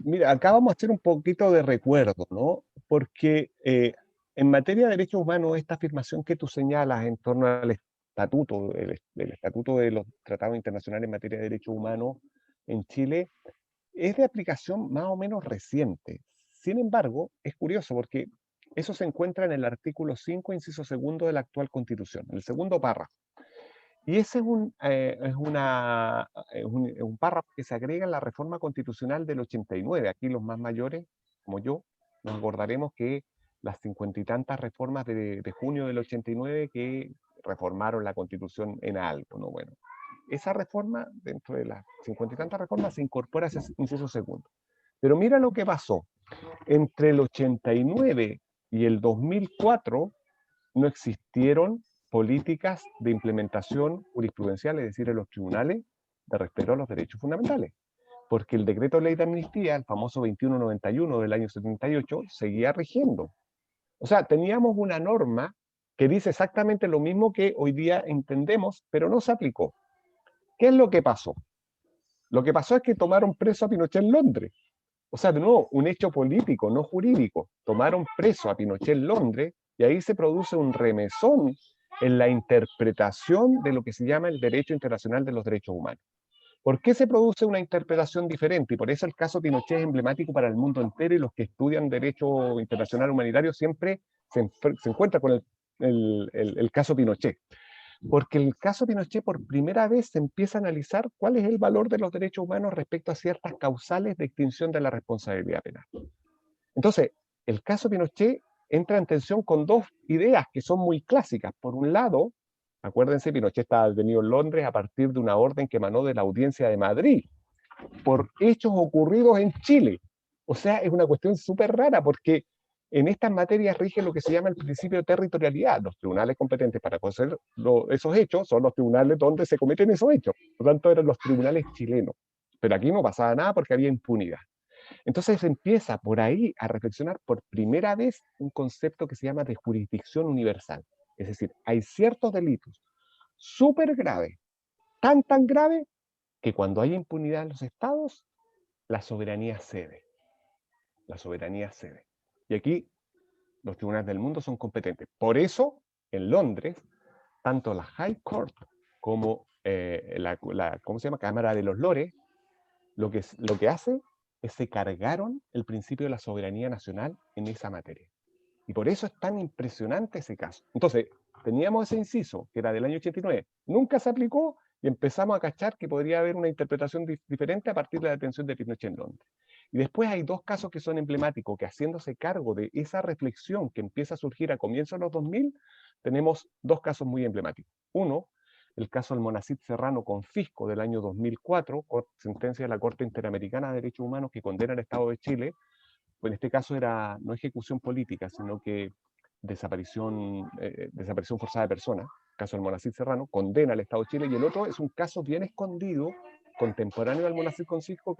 Mira, acá vamos a hacer un poquito de recuerdo, ¿no? Porque en materia de derechos humanos, esta afirmación que tú señalas en torno al estatuto, el estatuto de los tratados internacionales en materia de derechos humanos en Chile, es de aplicación más o menos reciente. Sin embargo, es curioso porque eso se encuentra en el artículo 5, inciso segundo de la actual Constitución, en el segundo párrafo. Y ese es un párrafo que se agrega en la reforma constitucional del 89. Aquí los más mayores, como yo, nos acordaremos que las 50 y tantas reformas de junio del 89 que reformaron la constitución en algo, ¿no? Bueno, esa reforma, dentro de las 50 y tantas reformas, se incorpora ese inciso segundo. Pero mira lo que pasó. Entre el 89 y el 2004 no existieron políticas de implementación jurisprudencial, es decir, en los tribunales, de respeto a los derechos fundamentales. Porque el decreto de ley de amnistía, el famoso 2191 del año 78, seguía rigiendo. O sea, teníamos una norma que dice exactamente lo mismo que hoy día entendemos, pero no se aplicó. ¿Qué es lo que pasó? Lo que pasó es que tomaron preso a Pinochet en Londres. O sea, de nuevo, un hecho político, no jurídico. Tomaron preso a Pinochet en Londres y ahí se produce un remesón en la interpretación de lo que se llama el derecho internacional de los derechos humanos. ¿Por qué se produce una interpretación diferente? Y por eso el caso Pinochet es emblemático para el mundo entero, y los que estudian derecho internacional humanitario siempre se encuentran con el caso Pinochet. Porque el caso Pinochet por primera vez se empieza a analizar cuál es el valor de los derechos humanos respecto a ciertas causales de extinción de la responsabilidad penal. Entonces, el caso Pinochet entra en tensión con dos ideas que son muy clásicas. Por un lado, acuérdense, Pinochet estaba detenido en Londres a partir de una orden que emanó de la Audiencia de Madrid por hechos ocurridos en Chile. O sea, es una cuestión súper rara porque en estas materias rige lo que se llama el principio de territorialidad. Los tribunales competentes para conocer esos hechos son los tribunales donde se cometen esos hechos. Por lo tanto, eran los tribunales chilenos. Pero aquí no pasaba nada porque había impunidad. Entonces se empieza por ahí a reflexionar por primera vez un concepto que se llama de jurisdicción universal. Es decir, hay ciertos delitos súper graves, tan graves, que cuando hay impunidad en los estados, la soberanía cede. La soberanía cede. Y aquí los tribunales del mundo son competentes. Por eso, en Londres, tanto la High Court como ¿cómo se llama? Cámara de los Lores, lo que hace es se cargaron el principio de la soberanía nacional en esa materia. Y por eso es tan impresionante ese caso. Entonces, teníamos ese inciso, que era del año 89, nunca se aplicó, y empezamos a cachar que podría haber una interpretación diferente a partir de la detención de Pinochet en Londres. Y después hay dos casos que son emblemáticos, que haciéndose cargo de esa reflexión que empieza a surgir a comienzos de los 2000, tenemos dos casos muy emblemáticos. Uno, el caso del Monacid Serrano Confisco del año 2004, sentencia de la Corte Interamericana de Derechos Humanos que condena al Estado de Chile. Pues en este caso era no ejecución política, sino que desaparición forzada de personas, caso del Monacid Serrano, condena al Estado de Chile, y el otro es un caso bien escondido, contemporáneo al Monacid Confisco,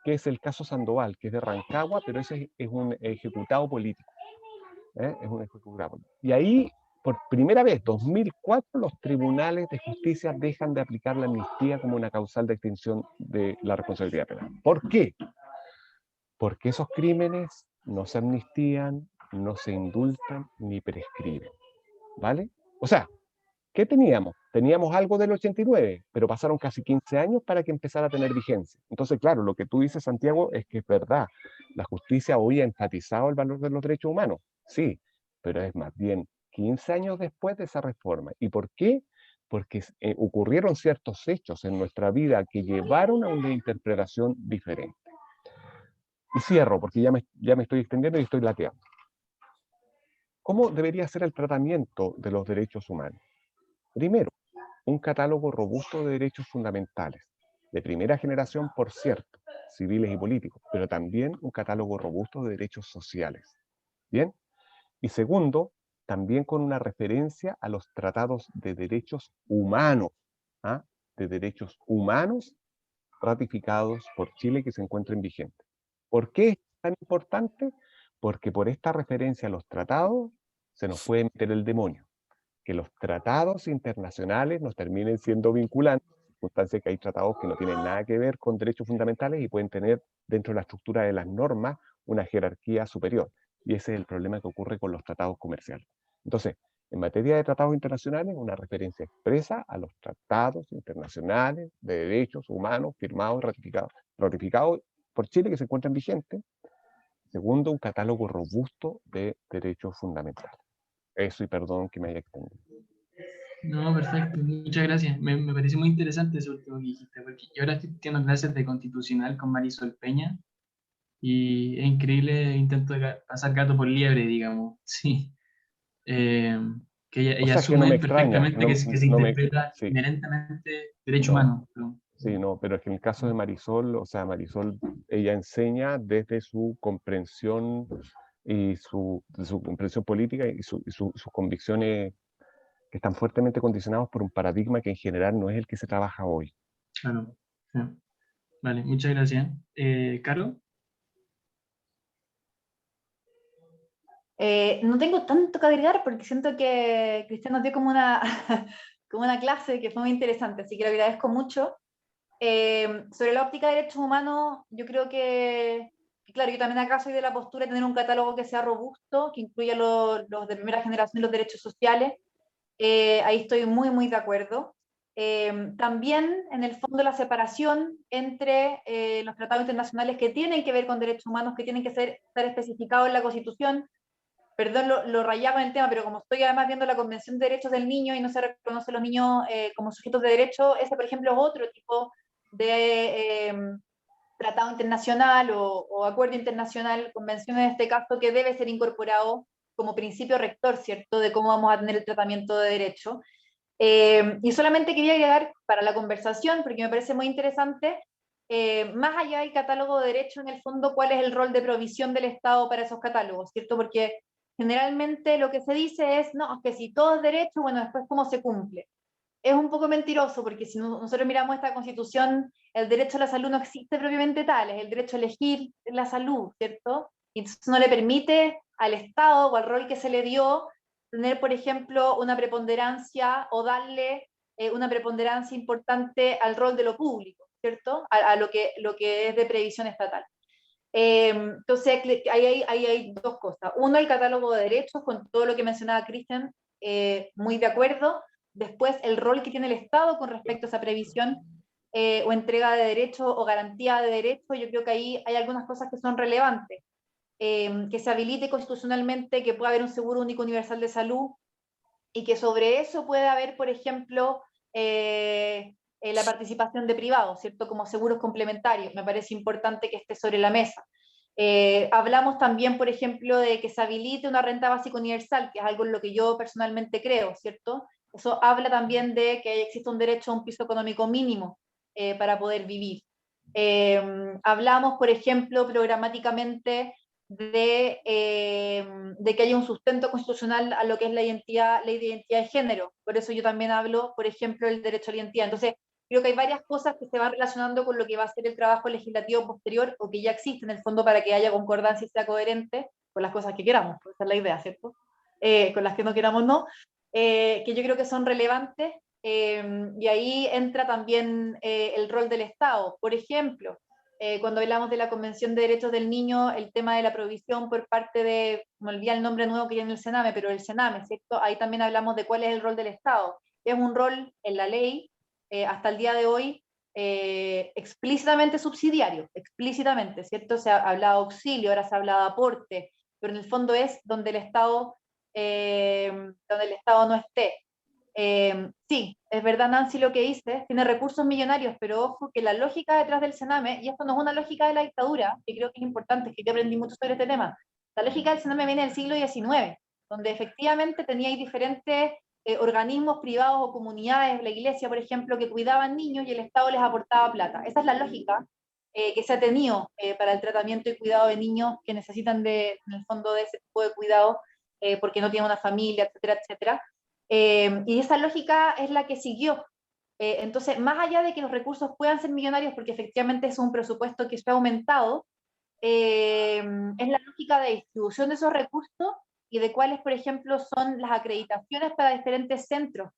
que es el caso Sandoval, que es de Rancagua, pero ese es un ejecutado político. Es un ejecutado político. Y ahí, por primera vez, 2004, los tribunales de justicia dejan de aplicar la amnistía como una causal de extinción de la responsabilidad penal. ¿Por qué? Porque esos crímenes no se amnistían, no se indultan ni prescriben, ¿vale? O sea, ¿qué teníamos? Teníamos algo del 89, pero pasaron casi 15 años para que empezara a tener vigencia. Entonces, claro, lo que tú dices, Santiago, es que es verdad. La justicia hoy ha enfatizado el valor de los derechos humanos, sí, pero es más bien 15 años después de esa reforma. ¿Y por qué? Porque ocurrieron ciertos hechos en nuestra vida que llevaron a una interpretación diferente. Y cierro, porque ya me estoy extendiendo y estoy lateando. ¿Cómo debería ser el tratamiento de los derechos humanos? Primero, un catálogo robusto de derechos fundamentales, de primera generación, por cierto, civiles y políticos, pero también un catálogo robusto de derechos sociales. ¿Bien? Y segundo, también con una referencia a los tratados de derechos humanos, ¿ah? De derechos humanos ratificados por Chile que se encuentren vigentes. ¿Por qué es tan importante? Porque por esta referencia a los tratados se nos puede meter el demonio. Que los tratados internacionales nos terminen siendo vinculantes, circunstancia que hay tratados que no tienen nada que ver con derechos fundamentales y pueden tener dentro de la estructura de las normas una jerarquía superior. Y ese es el problema que ocurre con los tratados comerciales. Entonces, en materia de tratados internacionales, una referencia expresa a los tratados internacionales de derechos humanos firmados y ratificados por Chile que se encuentran vigentes. Segundo, un catálogo robusto de derechos fundamentales. Eso, y perdón que me haya extendido. No, perfecto, muchas gracias. Me pareció muy interesante eso último que dijiste, porque yo ahora estoy teniendo clases de constitucional con Marisol Peña y es increíble el intento de pasar gato por liebre, digamos, sí. Eh, que O ella sea, que no asume me extraña, perfectamente que se interpreta sí, inherentemente derecho no, humano. Pero, sí, no, pero es que en el caso de Marisol, o sea, Marisol, ella enseña desde su comprensión y su comprensión política y sus convicciones que están fuertemente condicionados por un paradigma que en general no es el que se trabaja hoy. claro, sí. Vale, muchas gracias. ¿Caro? No tengo tanto que agregar porque siento que Cristian nos dio como una, como una clase que fue muy interesante, así que le agradezco mucho. Sobre la óptica de derechos humanos, yo creo claro, yo también acá soy de la postura de tener un catálogo que sea robusto, que incluya los de primera generación y los derechos sociales. Ahí estoy muy, muy de acuerdo. También, en el fondo, la separación entre los tratados internacionales que tienen que ver con derechos humanos, que tienen que estar especificados en la Constitución. Perdón, lo rayaba en el tema, pero como estoy además viendo la Convención de Derechos del Niño y no se reconoce a los niños como sujetos de derecho, ese, por ejemplo, es otro tipo de tratado internacional o acuerdo internacional, convención en este caso, que debe ser incorporado como principio rector, ¿cierto?, de cómo vamos a tener el tratamiento de derecho. Y solamente quería agregar para la conversación, porque me parece muy interesante, más allá del catálogo de derechos, en el fondo, cuál es el rol de provisión del Estado para esos catálogos, ¿cierto? Porque generalmente lo que se dice es, no, que si todo es derecho, bueno, después cómo se cumple. Es un poco mentiroso, porque si nosotros miramos esta Constitución, el derecho a la salud no existe propiamente tal, es el derecho a elegir la salud, ¿cierto? Y entonces no le permite al Estado o al rol que se le dio tener, por ejemplo, una preponderancia o darle una preponderancia importante al rol de lo público, ¿cierto? A lo que es de previsión estatal. Entonces, ahí hay dos cosas. Uno, el catálogo de derechos, con todo lo que mencionaba Cristian, muy de acuerdo. Después, el rol que tiene el Estado con respecto a esa previsión o entrega de derechos o garantía de derechos. Yo creo que ahí hay algunas cosas que son relevantes. Que se habilite constitucionalmente que pueda haber un seguro único universal de salud y que sobre eso pueda haber, por ejemplo, la participación de privados, ¿cierto? Como seguros complementarios. Me parece importante que esté sobre la mesa. Hablamos también, por ejemplo, de que se habilite una renta básica universal, que es algo en lo que yo personalmente creo, ¿cierto? Eso habla también de que existe un derecho a un piso económico mínimo para poder vivir. Hablamos, por ejemplo, programáticamente de que haya un sustento constitucional a lo que es la ley de identidad de género. Por eso yo también hablo, por ejemplo, del derecho a la identidad. Entonces, creo que hay varias cosas que se van relacionando con lo que va a ser el trabajo legislativo posterior, o que ya existe en el fondo, para que haya concordancia y sea coherente con las cosas que queramos. Esa es la idea, ¿cierto? Con las que no queramos, no. Que yo creo que son relevantes, y ahí entra también el rol del Estado. Por ejemplo, cuando hablamos de la Convención de Derechos del Niño, el tema de la provisión por parte de, me olvidé el nombre nuevo que tiene el Sename, pero el Sename, ¿cierto? Ahí también hablamos de cuál es el rol del Estado. Es un rol en la ley, hasta el día de hoy, explícitamente subsidiario, explícitamente, ¿cierto? Se ha hablado auxilio, ahora se ha hablado aporte, pero en el fondo es donde el Estado no esté. Sí, es verdad, Nancy, lo que dice, tiene recursos millonarios, pero ojo que la lógica detrás del Sename, y esto no es una lógica de la dictadura, que creo que es importante, que yo aprendí mucho sobre este tema, la lógica del Sename viene del siglo XIX, donde efectivamente teníais diferentes organismos privados o comunidades, la iglesia, por ejemplo, que cuidaban niños y el Estado les aportaba plata. Esa es la lógica que se ha tenido para el tratamiento y cuidado de niños que necesitan en el fondo de ese tipo de cuidado, porque no tienen una familia, etcétera, etcétera. Y esa lógica es la que siguió. Entonces, más allá de que los recursos puedan ser millonarios, porque efectivamente es un presupuesto que se ha aumentado, es la lógica de distribución de esos recursos y de cuáles, por ejemplo, son las acreditaciones para diferentes centros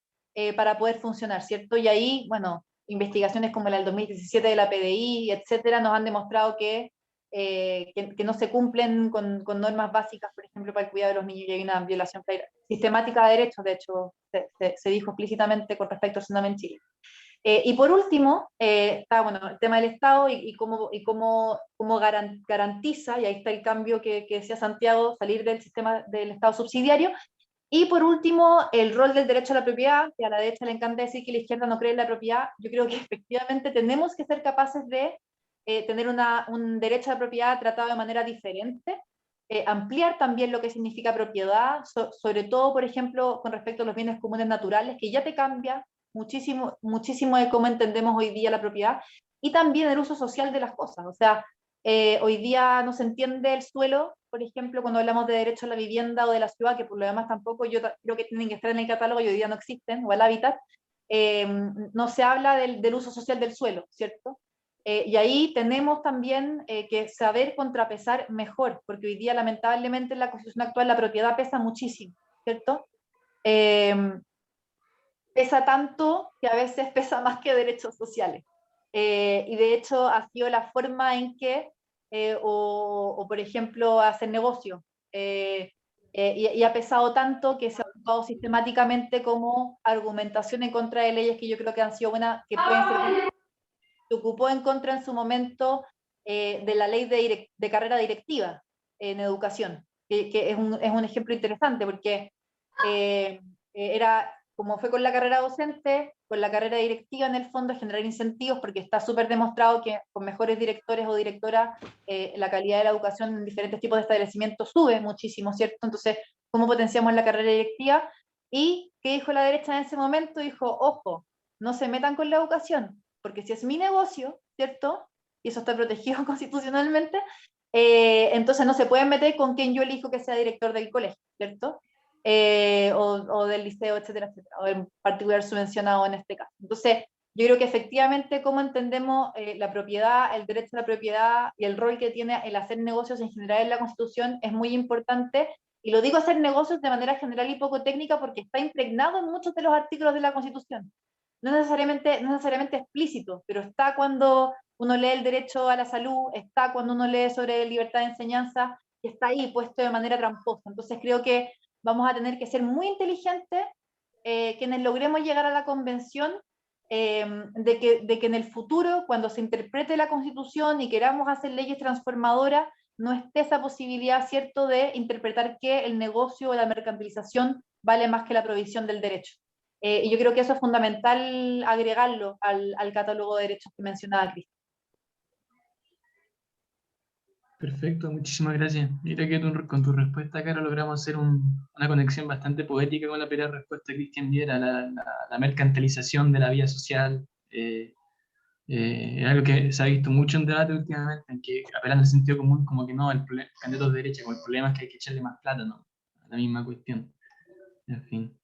para poder funcionar, ¿cierto? Y ahí, bueno, investigaciones como la del 2017 de la PDI, etcétera, nos han demostrado que no se cumplen con normas básicas, por ejemplo, para el cuidado de los niños, y hay una violación sistemática de derechos, de hecho, se dijo explícitamente con respecto al Sename en Chile. Y por último, está bueno, el tema del Estado y cómo garantiza, y ahí está el cambio que decía Santiago, salir del sistema del Estado subsidiario. Y por último, el rol del derecho a la propiedad, que a la derecha le encanta decir que la izquierda no cree en la propiedad. Yo creo que efectivamente tenemos que ser capaces de tener un derecho a la propiedad tratado de manera diferente, ampliar también lo que significa propiedad, sobre todo, por ejemplo, con respecto a los bienes comunes naturales, que ya te cambia muchísimo, muchísimo de cómo entendemos hoy día la propiedad, y también el uso social de las cosas. O sea, hoy día no se entiende el suelo, por ejemplo, cuando hablamos de derecho a la vivienda o de la ciudad, que por lo demás tampoco, yo creo que tienen que estar en el catálogo y hoy día no existen, o el hábitat, no se habla del uso social del suelo, ¿cierto? Y ahí tenemos también que saber contrapesar mejor, porque hoy día lamentablemente en la Constitución actual la propiedad pesa muchísimo, ¿cierto? Pesa tanto que a veces pesa más que derechos sociales. Y de hecho ha sido la forma en que, o por ejemplo, hacer negocio. Y ha pesado tanto que se ha ocupado sistemáticamente como argumentación en contra de leyes que yo creo que han sido buenas, que pueden ser buenas. Se ocupó en contra en su momento de la ley de carrera directiva en educación, que es un ejemplo interesante, porque era, como fue con la carrera docente, con la carrera directiva en el fondo, generar incentivos, porque está súper demostrado que con mejores directores o directoras la calidad de la educación en diferentes tipos de establecimientos sube muchísimo, ¿cierto? Entonces, ¿cómo potenciamos la carrera directiva? ¿Y qué dijo la derecha en ese momento? Dijo, ojo, no se metan con la educación, porque si es mi negocio, ¿cierto? Y eso está protegido constitucionalmente, entonces no se pueden meter con quien yo elijo que sea director del colegio, ¿cierto? O del liceo, etcétera, etcétera, o en particular subvencionado en este caso. Entonces, yo creo que efectivamente cómo entendemos la propiedad, el derecho a la propiedad y el rol que tiene el hacer negocios en general en la Constitución es muy importante, y lo digo hacer negocios de manera general y poco técnica porque está impregnado en muchos de los artículos de la Constitución. No necesariamente explícito, pero está cuando uno lee el derecho a la salud, está cuando uno lee sobre libertad de enseñanza, y está ahí puesto de manera tramposa. Entonces creo que vamos a tener que ser muy inteligentes quienes logremos llegar a la convención, de que en el futuro, cuando se interprete la Constitución y queramos hacer leyes transformadoras, no esté esa posibilidad, ¿cierto?, de interpretar que el negocio o la mercantilización vale más que la provisión del derecho. Y yo creo que eso es fundamental agregarlo al catálogo de derechos que mencionaba Cris. Perfecto, muchísimas gracias. Mira que con tu respuesta, Caro, logramos hacer una conexión bastante poética con la primera respuesta de Cristian Viera, la mercantilización de la vida social. Es algo que se ha visto mucho en debate últimamente, en que apelan al sentido común, como que no, candidatos de derecha, con el problema es que hay que echarle más plata, ¿no? La misma cuestión. En fin.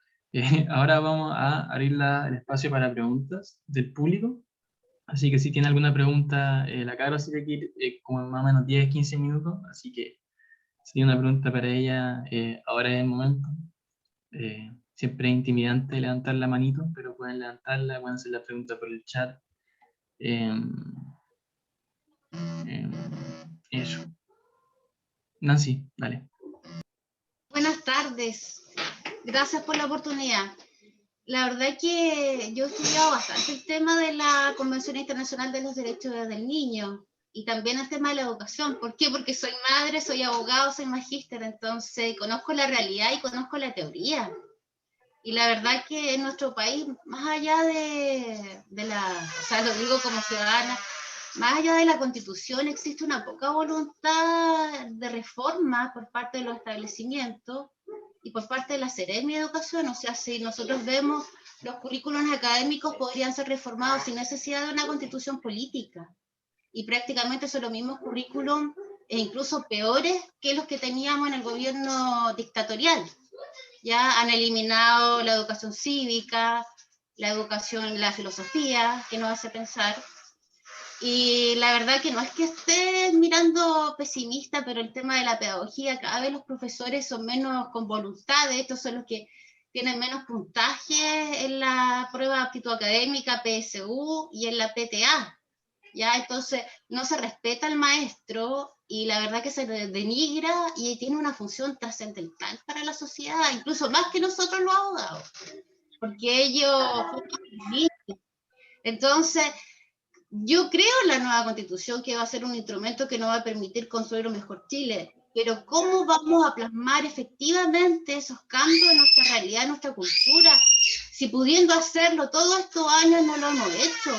Ahora vamos a abrir el espacio para preguntas del público. Así que si tiene alguna pregunta, la Caro se tiene que ir como más o menos 10, 15 minutos. Así que si tiene una pregunta para ella, ahora es el momento. Siempre es intimidante levantar la manito, pero pueden levantarla, pueden hacer la pregunta por el chat. Eh, eso. Nancy, dale. Buenas tardes. Gracias por la oportunidad. La verdad es que yo he estudiado bastante el tema de la Convención Internacional de los Derechos del Niño y también el tema de la educación. ¿Por qué? Porque soy madre, soy abogado, soy magíster, entonces conozco la realidad y conozco la teoría. Y la verdad es que en nuestro país, más allá o sea, lo digo como ciudadana, más allá de la Constitución, existe una poca voluntad de reforma por parte de los establecimientos y por parte de la Seremi de Educación. O sea, si nosotros vemos, los currículos académicos podrían ser reformados sin necesidad de una constitución política. Y prácticamente son los mismos currículos, e incluso peores que los que teníamos en el gobierno dictatorial. Ya han eliminado la educación cívica, la educación, la filosofía, que nos hace pensar. Y la verdad que no es que esté mirando pesimista, pero el tema de la pedagogía, cada vez los profesores son menos con voluntad, de estos son los que tienen menos puntaje en la prueba de aptitud académica, PSU, y en la PTA. ¿Ya? Entonces no se respeta al maestro y la verdad que se denigra y tiene una función trascendental para la sociedad, incluso más que nosotros los abogados, porque ellos... Entonces, yo creo en la nueva Constitución que va a ser un instrumento que nos va a permitir construir un mejor Chile, pero ¿cómo vamos a plasmar efectivamente esos cambios en nuestra realidad, en nuestra cultura? Si pudiendo hacerlo todos estos años no lo hemos hecho.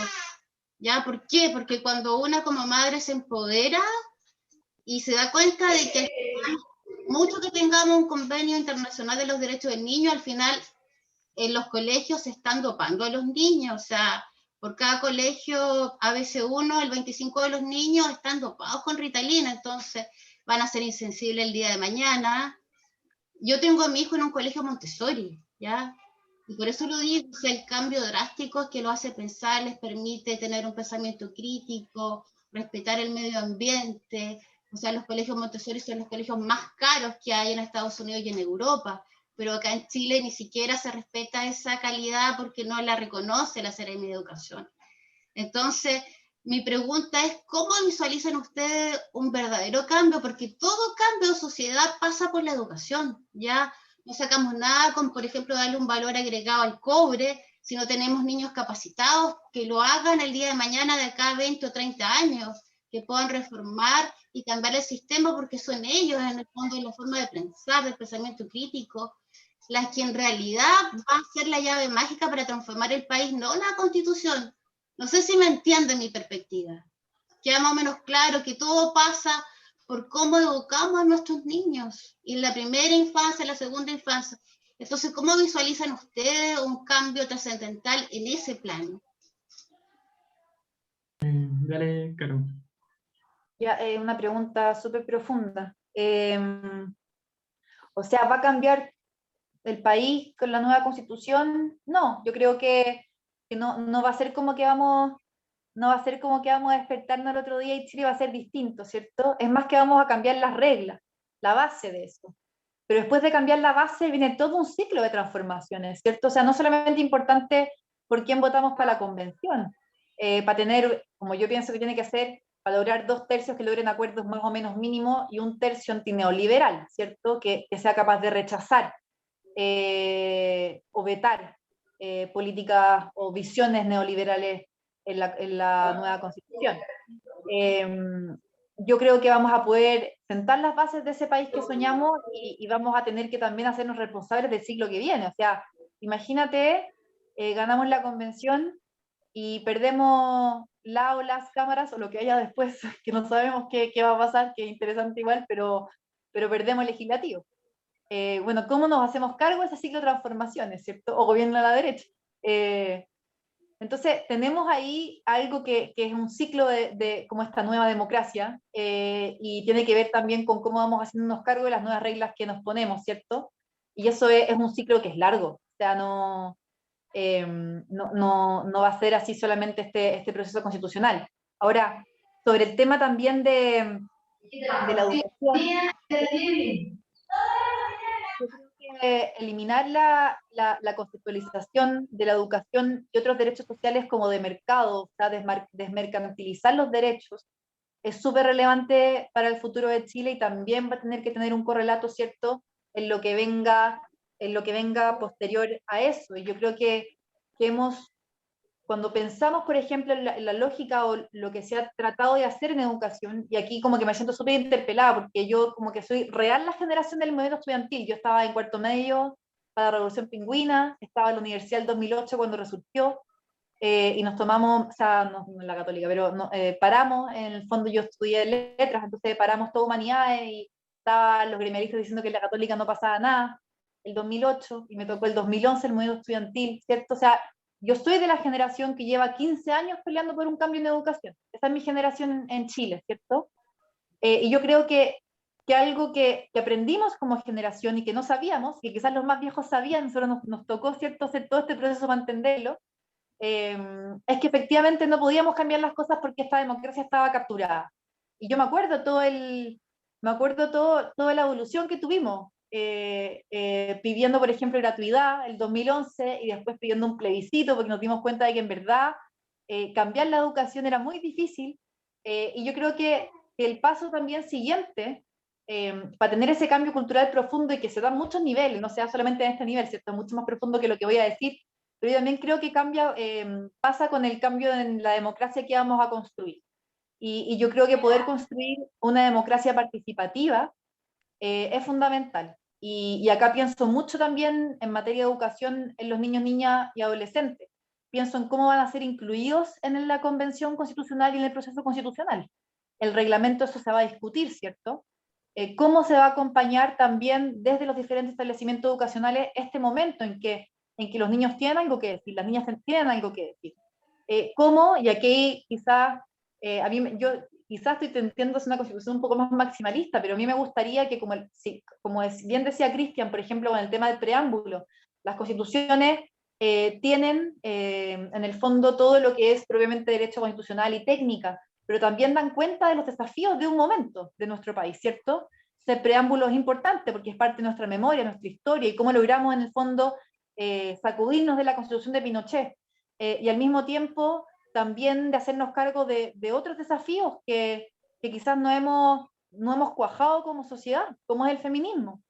¿Ya? ¿Por qué? Porque cuando una como madre se empodera y se da cuenta de que mucho que tengamos un convenio internacional de los derechos del niño, al final en los colegios se están dopando a los niños, o sea, por cada colegio ABC1, el 25 de los niños están dopados con Ritalina, entonces van a ser insensibles el día de mañana. Yo tengo a mi hijo en un colegio Montessori, ¿ya? Y por eso lo digo, o sea, el cambio drástico es que lo hace pensar, les permite tener un pensamiento crítico, respetar el medio ambiente. O sea, los colegios Montessori son los colegios más caros que hay en Estados Unidos y en Europa, pero acá en Chile ni siquiera se respeta esa calidad porque no la reconoce la Seremi de Educación. Entonces, mi pregunta es, ¿cómo visualizan ustedes un verdadero cambio? Porque todo cambio de sociedad pasa por la educación, ¿ya? No sacamos nada con, por ejemplo, darle un valor agregado al cobre si no tenemos niños capacitados que lo hagan el día de mañana de acá a 20 o 30 años, que puedan reformar y cambiar el sistema porque son ellos, en el fondo, la forma de pensar, del pensamiento crítico, las que en realidad van a ser la llave mágica para transformar el país, no la Constitución. No sé si me entienden mi perspectiva. Queda más o menos claro que todo pasa por cómo educamos a nuestros niños, y en la primera infancia, en la segunda infancia. Entonces, ¿cómo visualizan ustedes un cambio trascendental en ese plano? Dale, Caro. Ya, una pregunta súper profunda. O sea, ¿va a cambiar el país con la nueva constitución? No, yo creo que no va a ser como que vamos, no va a ser como que vamos a despertarnos el otro día y Chile va a ser distinto, ¿cierto? Es más que vamos a cambiar las reglas, la base de eso. Pero después de cambiar la base viene todo un ciclo de transformaciones, ¿cierto? O sea, no solamente importante por quién votamos para la convención, para tener, como yo pienso que tiene que ser, para lograr 2/3 que logren acuerdos más o menos mínimos y 1/3 antineoliberal, ¿cierto? Que sea capaz de rechazar o vetar políticas o visiones neoliberales en la nueva constitución. Yo creo que vamos a poder sentar las bases de ese país que soñamos y vamos a tener que también hacernos responsables del siglo que viene. O sea, imagínate, ganamos la convención y perdemos la o las cámaras, o lo que haya después, que no sabemos qué va a pasar, que es interesante igual, pero perdemos el legislativo. Bueno, ¿cómo nos hacemos cargo de ese ciclo de transformaciones, ¿cierto? O gobierno a la derecha. Entonces, tenemos ahí algo que es un ciclo de como esta nueva democracia, y tiene que ver también con cómo vamos haciéndonos cargo de las nuevas reglas que nos ponemos, ¿cierto? Y eso es un ciclo que es largo, o sea, no va a ser así solamente este proceso constitucional. Ahora, sobre el tema también de la educación, yo creo que eliminar la conceptualización de la educación y otros derechos sociales como de mercado, o sea, desmercantilizar los derechos, es súper relevante para el futuro de Chile, y también va a tener que tener un correlato, ¿cierto?, en lo que venga posterior a eso. Y yo creo que cuando pensamos, por ejemplo, en la lógica o lo que se ha tratado de hacer en educación, y aquí como que me siento súper interpelada, porque yo como que soy real la generación del movimiento estudiantil. Yo estaba en cuarto medio para la Revolución Pingüina, estaba en la universidad el 2008 cuando resurgió, y nos tomamos, o sea, no en la católica, pero paramos, en el fondo yo estudié letras, entonces paramos toda humanidades, y estaban los gremialistas diciendo que en la católica no pasaba nada, el 2008, y me tocó el 2011 el movimiento estudiantil, ¿cierto? O sea, yo soy de la generación que lleva 15 años peleando por un cambio en educación. Esa es mi generación en Chile, ¿cierto? Y yo creo que algo que aprendimos como generación y que no sabíamos, que quizás los más viejos sabían, solo nos tocó, ¿cierto?, hacer todo este proceso para entenderlo, es que efectivamente no podíamos cambiar las cosas porque esta democracia estaba capturada. Y yo me acuerdo toda la evolución que tuvimos, pidiendo, por ejemplo, gratuidad el 2011, y después pidiendo un plebiscito porque nos dimos cuenta de que en verdad cambiar la educación era muy difícil, y yo creo que el paso también siguiente, para tener ese cambio cultural profundo y que se da en muchos niveles, no sea solamente en este nivel, ¿cierto?, mucho más profundo que lo que voy a decir, pero yo también creo que pasa con el cambio en la democracia que vamos a construir. Y yo creo que poder construir una democracia participativa es fundamental. Y acá pienso mucho también en materia de educación en los niños, niñas y adolescentes. Pienso en cómo van a ser incluidos en la convención constitucional y en el proceso constitucional. El reglamento, eso se va a discutir, ¿cierto? Cómo se va a acompañar también desde los diferentes establecimientos educacionales este momento en que los niños tienen algo que decir, las niñas tienen algo que decir. ¿Cómo? Y aquí quizás, yo quizás estoy intentando hacer una constitución un poco más maximalista, pero a mí me gustaría que, como bien decía Cristian, por ejemplo, con el tema del preámbulo, las constituciones tienen en el fondo todo lo que es propiamente derecho constitucional y técnica, pero también dan cuenta de los desafíos de un momento de nuestro país, ¿cierto? Ese preámbulo es importante porque es parte de nuestra memoria, nuestra historia, y cómo logramos en el fondo sacudirnos de la constitución de Pinochet, y al mismo tiempo también de hacernos cargo de otros desafíos que quizás no hemos cuajado como sociedad, como es el feminismo.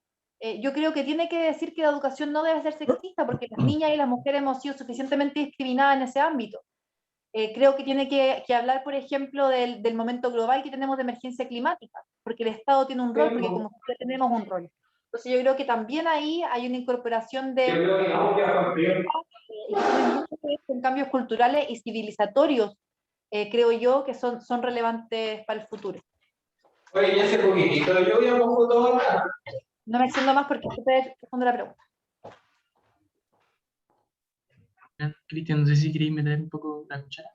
Yo creo que tiene que decir que la educación no debe ser sexista, porque las niñas y las mujeres hemos sido suficientemente discriminadas en ese ámbito. Creo que tiene que hablar, por ejemplo, del momento global que tenemos de emergencia climática, porque el Estado tiene un rol, porque como sociedad tenemos un rol. Entonces yo creo que también ahí hay una incorporación de... y que tiene mucho que ver con cambios culturales y civilizatorios, creo yo, que son relevantes para el futuro. Oye, ya hace poquitito, yo voy a computador. No me extiendo más porque ustedes responden la pregunta. Cristian, no sé si queréis meter un poco la cuchara.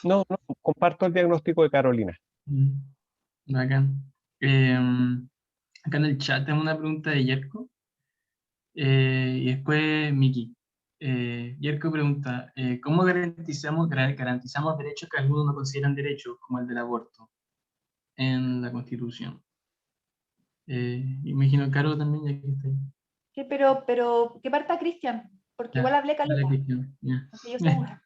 No, comparto el diagnóstico de Carolina. Bacán. Acá en el chat tengo una pregunta de Yerko, y después Miki. Yerko pregunta, ¿cómo garantizamos derechos que algunos no consideran derechos, como el del aborto, en la Constitución? Imagino Caro también, ya que está ahí. Sí, pero que parta Cristian, porque Ya, igual hablé dale, caleta. Cristian, ya. Así yo segura.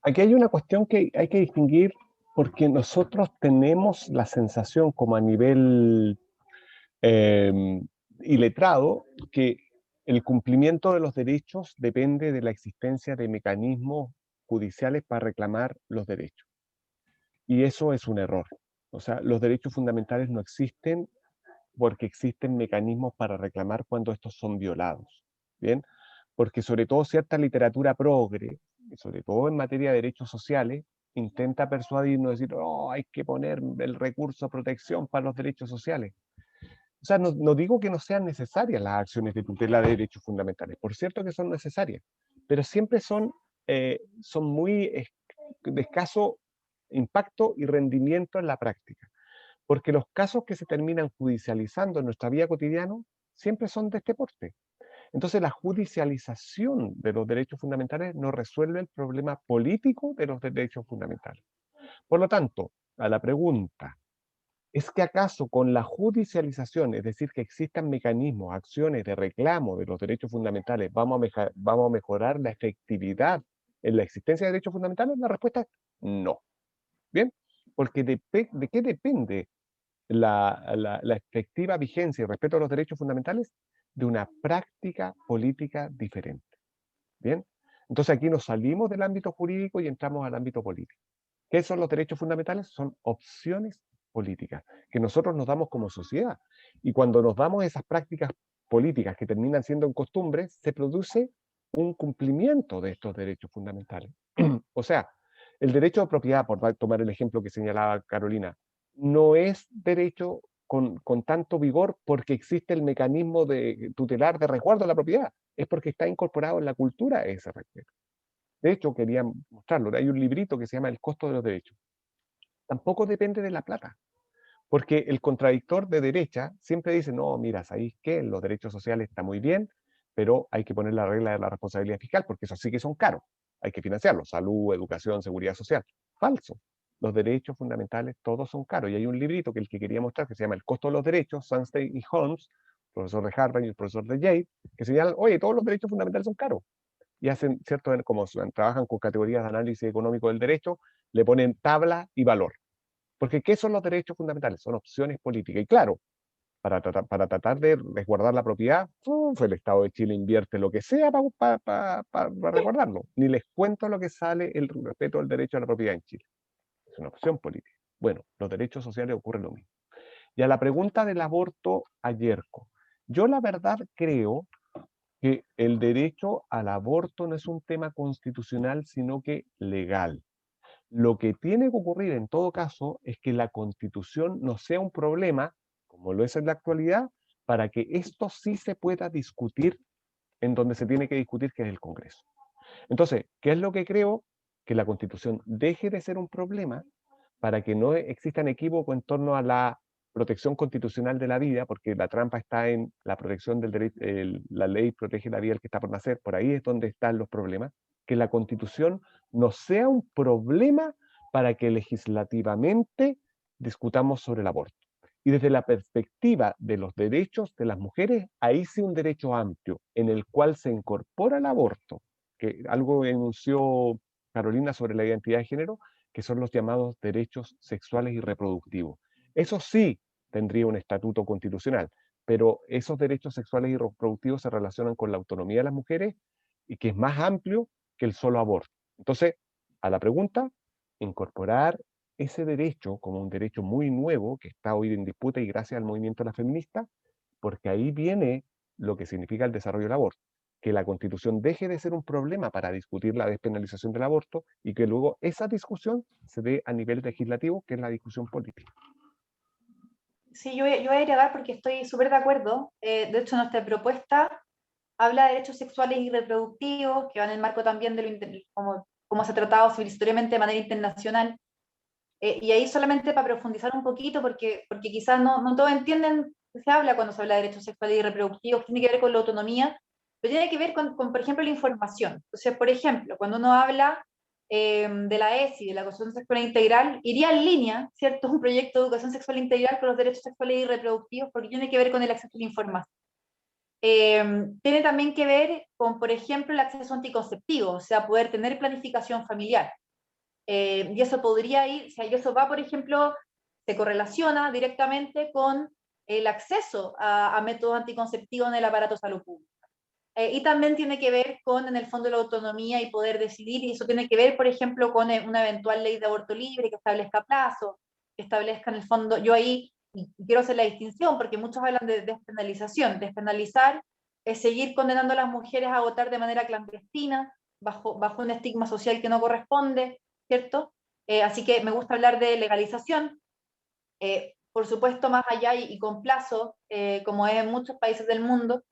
Aquí hay una cuestión que hay que distinguir, porque nosotros tenemos la sensación como a nivel iletrado que el cumplimiento de los derechos depende de la existencia de mecanismos judiciales para reclamar los derechos. Y eso es un error. O sea, los derechos fundamentales no existen porque existen mecanismos para reclamar cuando estos son violados. ¿Bien? Porque sobre todo cierta literatura progre y sobre todo en materia de derechos sociales, intenta persuadirnos, decir, oh, hay que poner el recurso de protección para los derechos sociales. O sea, no digo que no sean necesarias las acciones de tutela de derechos fundamentales, por cierto que son necesarias, pero siempre son muy de escaso impacto y rendimiento en la práctica, porque los casos que se terminan judicializando en nuestra vida cotidiana siempre son de este porte. Entonces, la judicialización de los derechos fundamentales no resuelve el problema político de los derechos fundamentales. Por lo tanto, a la pregunta, ¿es que acaso con la judicialización, es decir, que existan mecanismos, acciones de reclamo de los derechos fundamentales, vamos a mejorar la efectividad en la existencia de derechos fundamentales? La respuesta es no. ¿Bien? Porque ¿de qué depende la efectiva vigencia y respeto a los derechos fundamentales? De una práctica política diferente. ¿Bien? Entonces aquí nos salimos del ámbito jurídico y entramos al ámbito político. ¿Qué son los derechos fundamentales? Son opciones políticas que nosotros nos damos como sociedad. Y cuando nos damos esas prácticas políticas que terminan siendo en costumbres, se produce un cumplimiento de estos derechos fundamentales. O sea, el derecho de propiedad, por tomar el ejemplo que señalaba Carolina, no es derecho con tanto vigor porque existe el mecanismo de tutelar de resguardo de la propiedad, es porque está incorporado en la cultura ese respeto. De hecho, quería mostrarlo, hay un librito que se llama El costo de los derechos. Tampoco depende de la plata, porque el contradictor de derecha siempre dice, no, mira, ¿sabéis qué? Los derechos sociales están muy bien, pero hay que poner la regla de la responsabilidad fiscal, porque eso sí que son caros, hay que financiarlos, salud, educación, seguridad social. Falso. Los derechos fundamentales todos son caros, y hay un librito que el que quería mostrar que se llama El costo de los derechos, Sunstein y Holmes, profesor de Harvard y el profesor de Yale, que señalan, oye, todos los derechos fundamentales son caros. Y hacen, ¿cierto? Como trabajan con categorías de análisis económico del derecho, le ponen tabla y valor. Porque ¿qué son los derechos fundamentales? Son opciones políticas. Y claro, para tratar de resguardar la propiedad, el Estado de Chile invierte lo que sea para resguardarlo. Ni les cuento lo que sale el respeto del derecho a la propiedad en Chile. Es una opción política. Bueno, los derechos sociales ocurre lo mismo. Y a la pregunta del aborto a Yerko, yo la verdad creo que el derecho al aborto no es un tema constitucional, sino que legal. Lo que tiene que ocurrir en todo caso es que la Constitución no sea un problema, como lo es en la actualidad, para que esto sí se pueda discutir en donde se tiene que discutir, que es el Congreso. Entonces, ¿qué es lo que creo? Que la Constitución deje de ser un problema para que no existan equívocos en torno a la protección constitucional de la vida, porque la trampa está en la protección del derecho, la ley protege la vida del que está por nacer, por ahí es donde están los problemas, que la Constitución no sea un problema para que legislativamente discutamos sobre el aborto. Y desde la perspectiva de los derechos de las mujeres, ahí sí un derecho amplio, en el cual se incorpora el aborto, que algo enunció Carolina sobre la identidad de género, que son los llamados derechos sexuales y reproductivos. Eso sí tendría un estatuto constitucional, pero esos derechos sexuales y reproductivos se relacionan con la autonomía de las mujeres y que es más amplio que el solo aborto. Entonces, a la pregunta, incorporar ese derecho como un derecho muy nuevo que está hoy en disputa y gracias al movimiento de la feminista, porque ahí viene lo que significa el desarrollo del aborto, que la Constitución deje de ser un problema para discutir la despenalización del aborto y que luego esa discusión se dé a nivel legislativo, que es la discusión política. Sí, yo voy a agregar porque estoy súper de acuerdo. De hecho, nuestra propuesta habla de derechos sexuales y reproductivos, que van en el marco también de cómo se ha tratado civilizatoriamente de manera internacional. Y ahí solamente para profundizar un poquito, porque quizás no todos entienden que se habla cuando se habla de derechos sexuales y reproductivos, que tiene que ver con la autonomía, pero tiene que ver con, por ejemplo, la información. Entonces, por ejemplo, cuando uno habla de la ESI, de la educación sexual integral, iría en línea, ¿cierto? Un proyecto de educación sexual integral con los derechos sexuales y reproductivos, porque tiene que ver con el acceso a la información. Tiene también que ver con, por ejemplo, el acceso anticonceptivo, o sea, poder tener planificación familiar. Y eso podría ir, o sea, y eso va, por ejemplo, se correlaciona directamente con el acceso a métodos anticonceptivos en el aparato de salud pública. Y también tiene que ver con, en el fondo, la autonomía y poder decidir, y eso tiene que ver, por ejemplo, con una eventual ley de aborto libre que establezca plazo, que establezca, en el fondo, yo ahí y quiero hacer la distinción, porque muchos hablan de despenalización. Despenalizar es seguir condenando a las mujeres a abortar de manera clandestina, bajo un estigma social que no corresponde, ¿cierto? Así que me gusta hablar de legalización, por supuesto más allá y con plazo, como es en muchos países del mundo,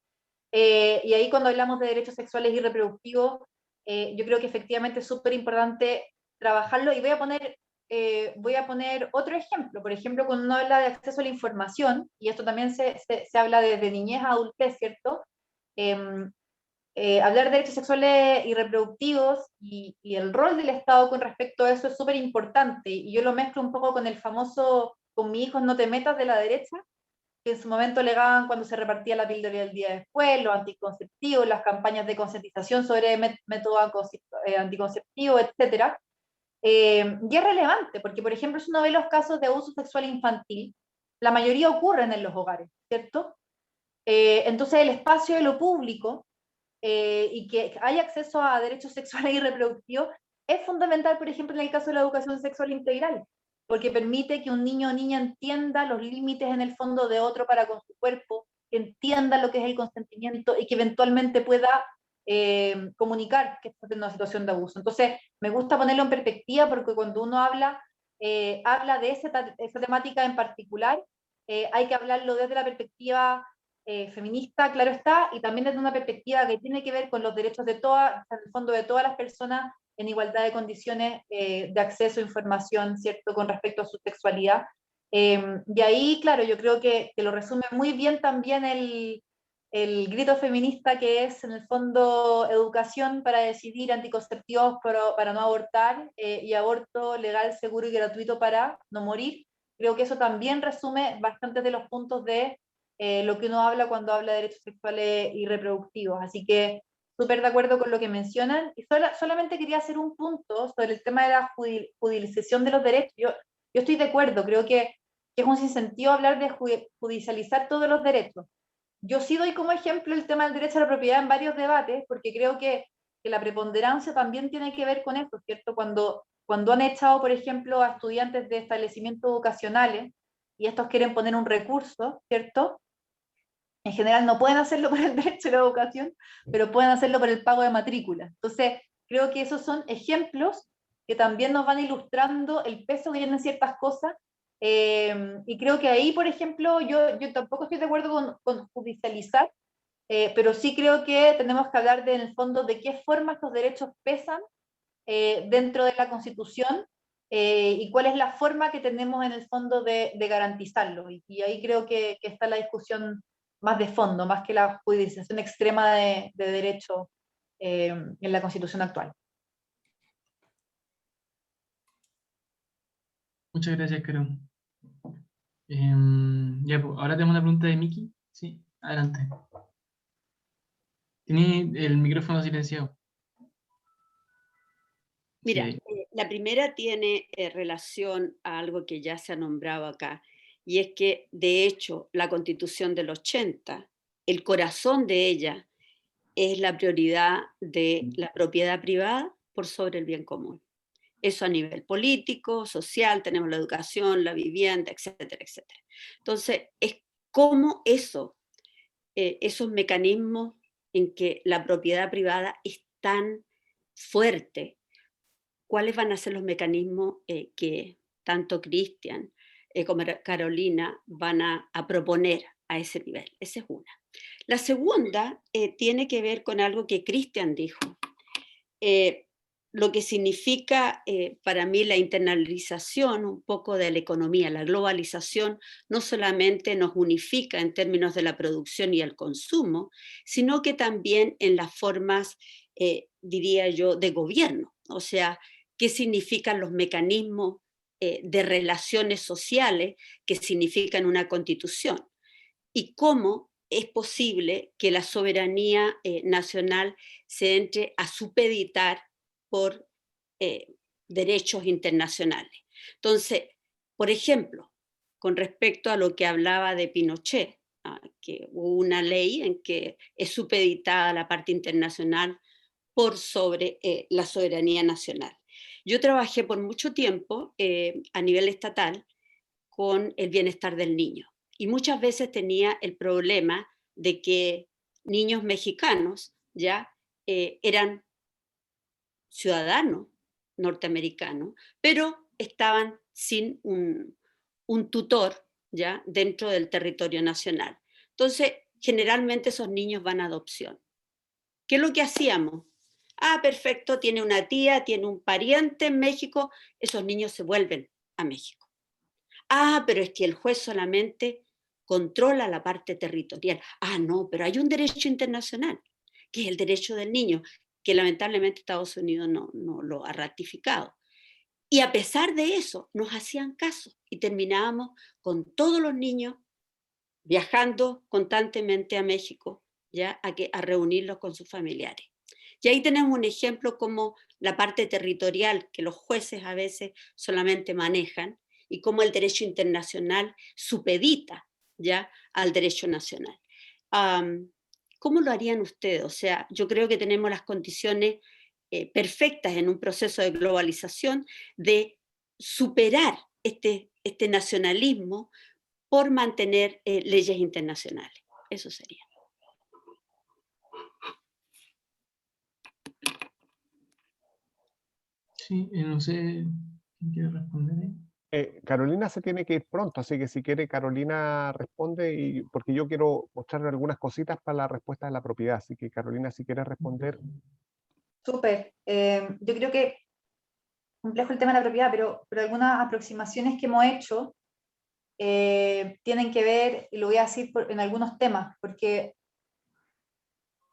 y ahí cuando hablamos de derechos sexuales y reproductivos, yo creo que efectivamente es súper importante trabajarlo, y voy a poner otro ejemplo. Por ejemplo, cuando uno habla de acceso a la información, y esto también se habla desde niñez a adultez, ¿cierto? Hablar de derechos sexuales y reproductivos y el rol del Estado con respecto a eso es súper importante, y yo lo mezclo un poco con el famoso "con mi hijo no te metas" de la derecha, que en su momento alegaban cuando se repartía la píldora del día después, los anticonceptivos, las campañas de concientización sobre métodos anticonceptivos, etc. Y es relevante, porque por ejemplo, si uno ve los casos de abuso sexual infantil, la mayoría ocurren en los hogares, ¿cierto? Entonces el espacio de lo público, y que haya acceso a derechos sexuales y reproductivos es fundamental, por ejemplo, en el caso de la educación sexual integral, porque permite que un niño o niña entienda los límites en el fondo de otro para con su cuerpo, que entienda lo que es el consentimiento y que eventualmente pueda comunicar que está en una situación de abuso. Entonces, me gusta ponerlo en perspectiva, porque cuando uno habla de esa temática en particular, hay que hablarlo desde la perspectiva feminista, claro está, y también desde una perspectiva que tiene que ver con los derechos de todas, en el fondo de todas las personas en igualdad de condiciones de acceso a información, ¿cierto?, con respecto a su sexualidad. Y ahí, claro, yo creo que lo resume muy bien también el grito feminista, que es en el fondo educación para decidir, anticonceptivos para no abortar, y aborto legal, seguro y gratuito para no morir. Creo que eso también resume bastantes de los puntos de lo que uno habla cuando habla de derechos sexuales y reproductivos. Así que súper de acuerdo con lo que mencionan, y solamente quería hacer un punto sobre el tema de la judicialización de los derechos. Yo estoy de acuerdo, creo que es un sinsentido hablar de judicializar todos los derechos. Yo sí doy como ejemplo el tema del derecho a la propiedad en varios debates, porque creo que la preponderancia también tiene que ver con eso, ¿cierto? Cuando han echado, por ejemplo, a estudiantes de establecimientos educacionales, y estos quieren poner un recurso, ¿cierto? En general no pueden hacerlo por el derecho a la educación, pero pueden hacerlo por el pago de matrícula. Entonces, creo que esos son ejemplos que también nos van ilustrando el peso que tienen ciertas cosas, y creo que ahí, por ejemplo, yo tampoco estoy de acuerdo con judicializar, pero sí creo que tenemos que hablar en el fondo de qué forma estos derechos pesan dentro de la Constitución, y cuál es la forma que tenemos en el fondo de garantizarlo. Y ahí creo que está la discusión más de fondo, más que la judicialización extrema de derecho en la Constitución actual. Muchas gracias, Caro. Ya, pues, ahora tenemos una pregunta de Miki. Sí, adelante. Tiene el micrófono silenciado. Mira, Sí. la primera tiene relación a algo que ya se ha nombrado acá, y es que, de hecho, la Constitución del 80, el corazón de ella es la prioridad de la propiedad privada por sobre el bien común. Eso a nivel político, social, tenemos la educación, la vivienda, etcétera, etcétera. Entonces, es cómo esos mecanismos en que la propiedad privada es tan fuerte, cuáles van a ser los mecanismos que tanto Cristian como Carolina van a proponer a ese nivel. Esa es una. La segunda tiene que ver con algo que Cristian dijo. Lo que significa para mí la internalización un poco de la economía, la globalización no solamente nos unifica en términos de la producción y el consumo, sino que también en las formas, diría yo, de gobierno. O sea, qué significan los mecanismos de relaciones sociales que significan una constitución, y cómo es posible que la soberanía nacional se entre a supeditar por derechos internacionales. Entonces, por ejemplo, con respecto a lo que hablaba de Pinochet, que hubo una ley en que es supeditada la parte internacional por sobre la soberanía nacional. Yo trabajé por mucho tiempo a nivel estatal con el bienestar del niño, y muchas veces tenía el problema de que niños mexicanos ya eran ciudadanos norteamericanos, pero estaban sin un tutor ya dentro del territorio nacional. Entonces, generalmente esos niños van a adopción. ¿Qué es lo que hacíamos? Ah, perfecto, tiene una tía, tiene un pariente en México, esos niños se vuelven a México. Ah, pero es que el juez solamente controla la parte territorial. Ah, no, pero hay un derecho internacional, que es el derecho del niño, que lamentablemente Estados Unidos no lo ha ratificado. Y a pesar de eso, nos hacían caso y terminábamos con todos los niños viajando constantemente a México, ¿ya? A reunirlos con sus familiares. Y ahí tenemos un ejemplo como la parte territorial que los jueces a veces solamente manejan y cómo el derecho internacional supedita ya al derecho nacional. ¿Cómo lo harían ustedes? O sea, yo creo que tenemos las condiciones perfectas en un proceso de globalización de superar este nacionalismo por mantener leyes internacionales. Eso sería. Sí, no sé quién quiere responder ahí. Carolina se tiene que ir pronto, así que si quiere Carolina responde, porque yo quiero mostrarle algunas cositas para la respuesta de la propiedad, así que Carolina, si quiere responder. Súper. Yo creo que complejo el tema de la propiedad, pero algunas aproximaciones que hemos hecho tienen que ver, y lo voy a decir en algunos temas, porque,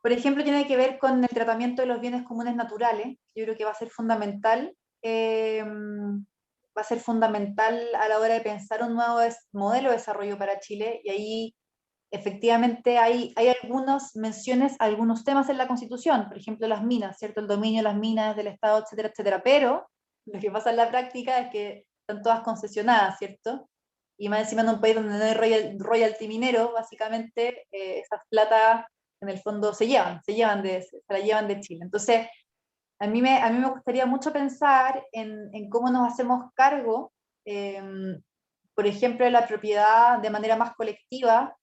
por ejemplo, tiene que ver con el tratamiento de los bienes comunes naturales. Yo creo que va a ser fundamental a la hora de pensar un nuevo modelo de desarrollo para Chile, y ahí efectivamente hay algunas menciones, algunos temas en la Constitución, por ejemplo las minas, ¿cierto? El dominio de las minas del Estado, etcétera, etcétera, pero lo que pasa en la práctica es que están todas concesionadas, ¿cierto? Y más encima en un país donde no hay royalty minero, básicamente esas plata en el fondo se la llevan de Chile. Entonces, a mí me gustaría mucho pensar en cómo nos hacemos cargo, por ejemplo, de la propiedad de manera más colectiva,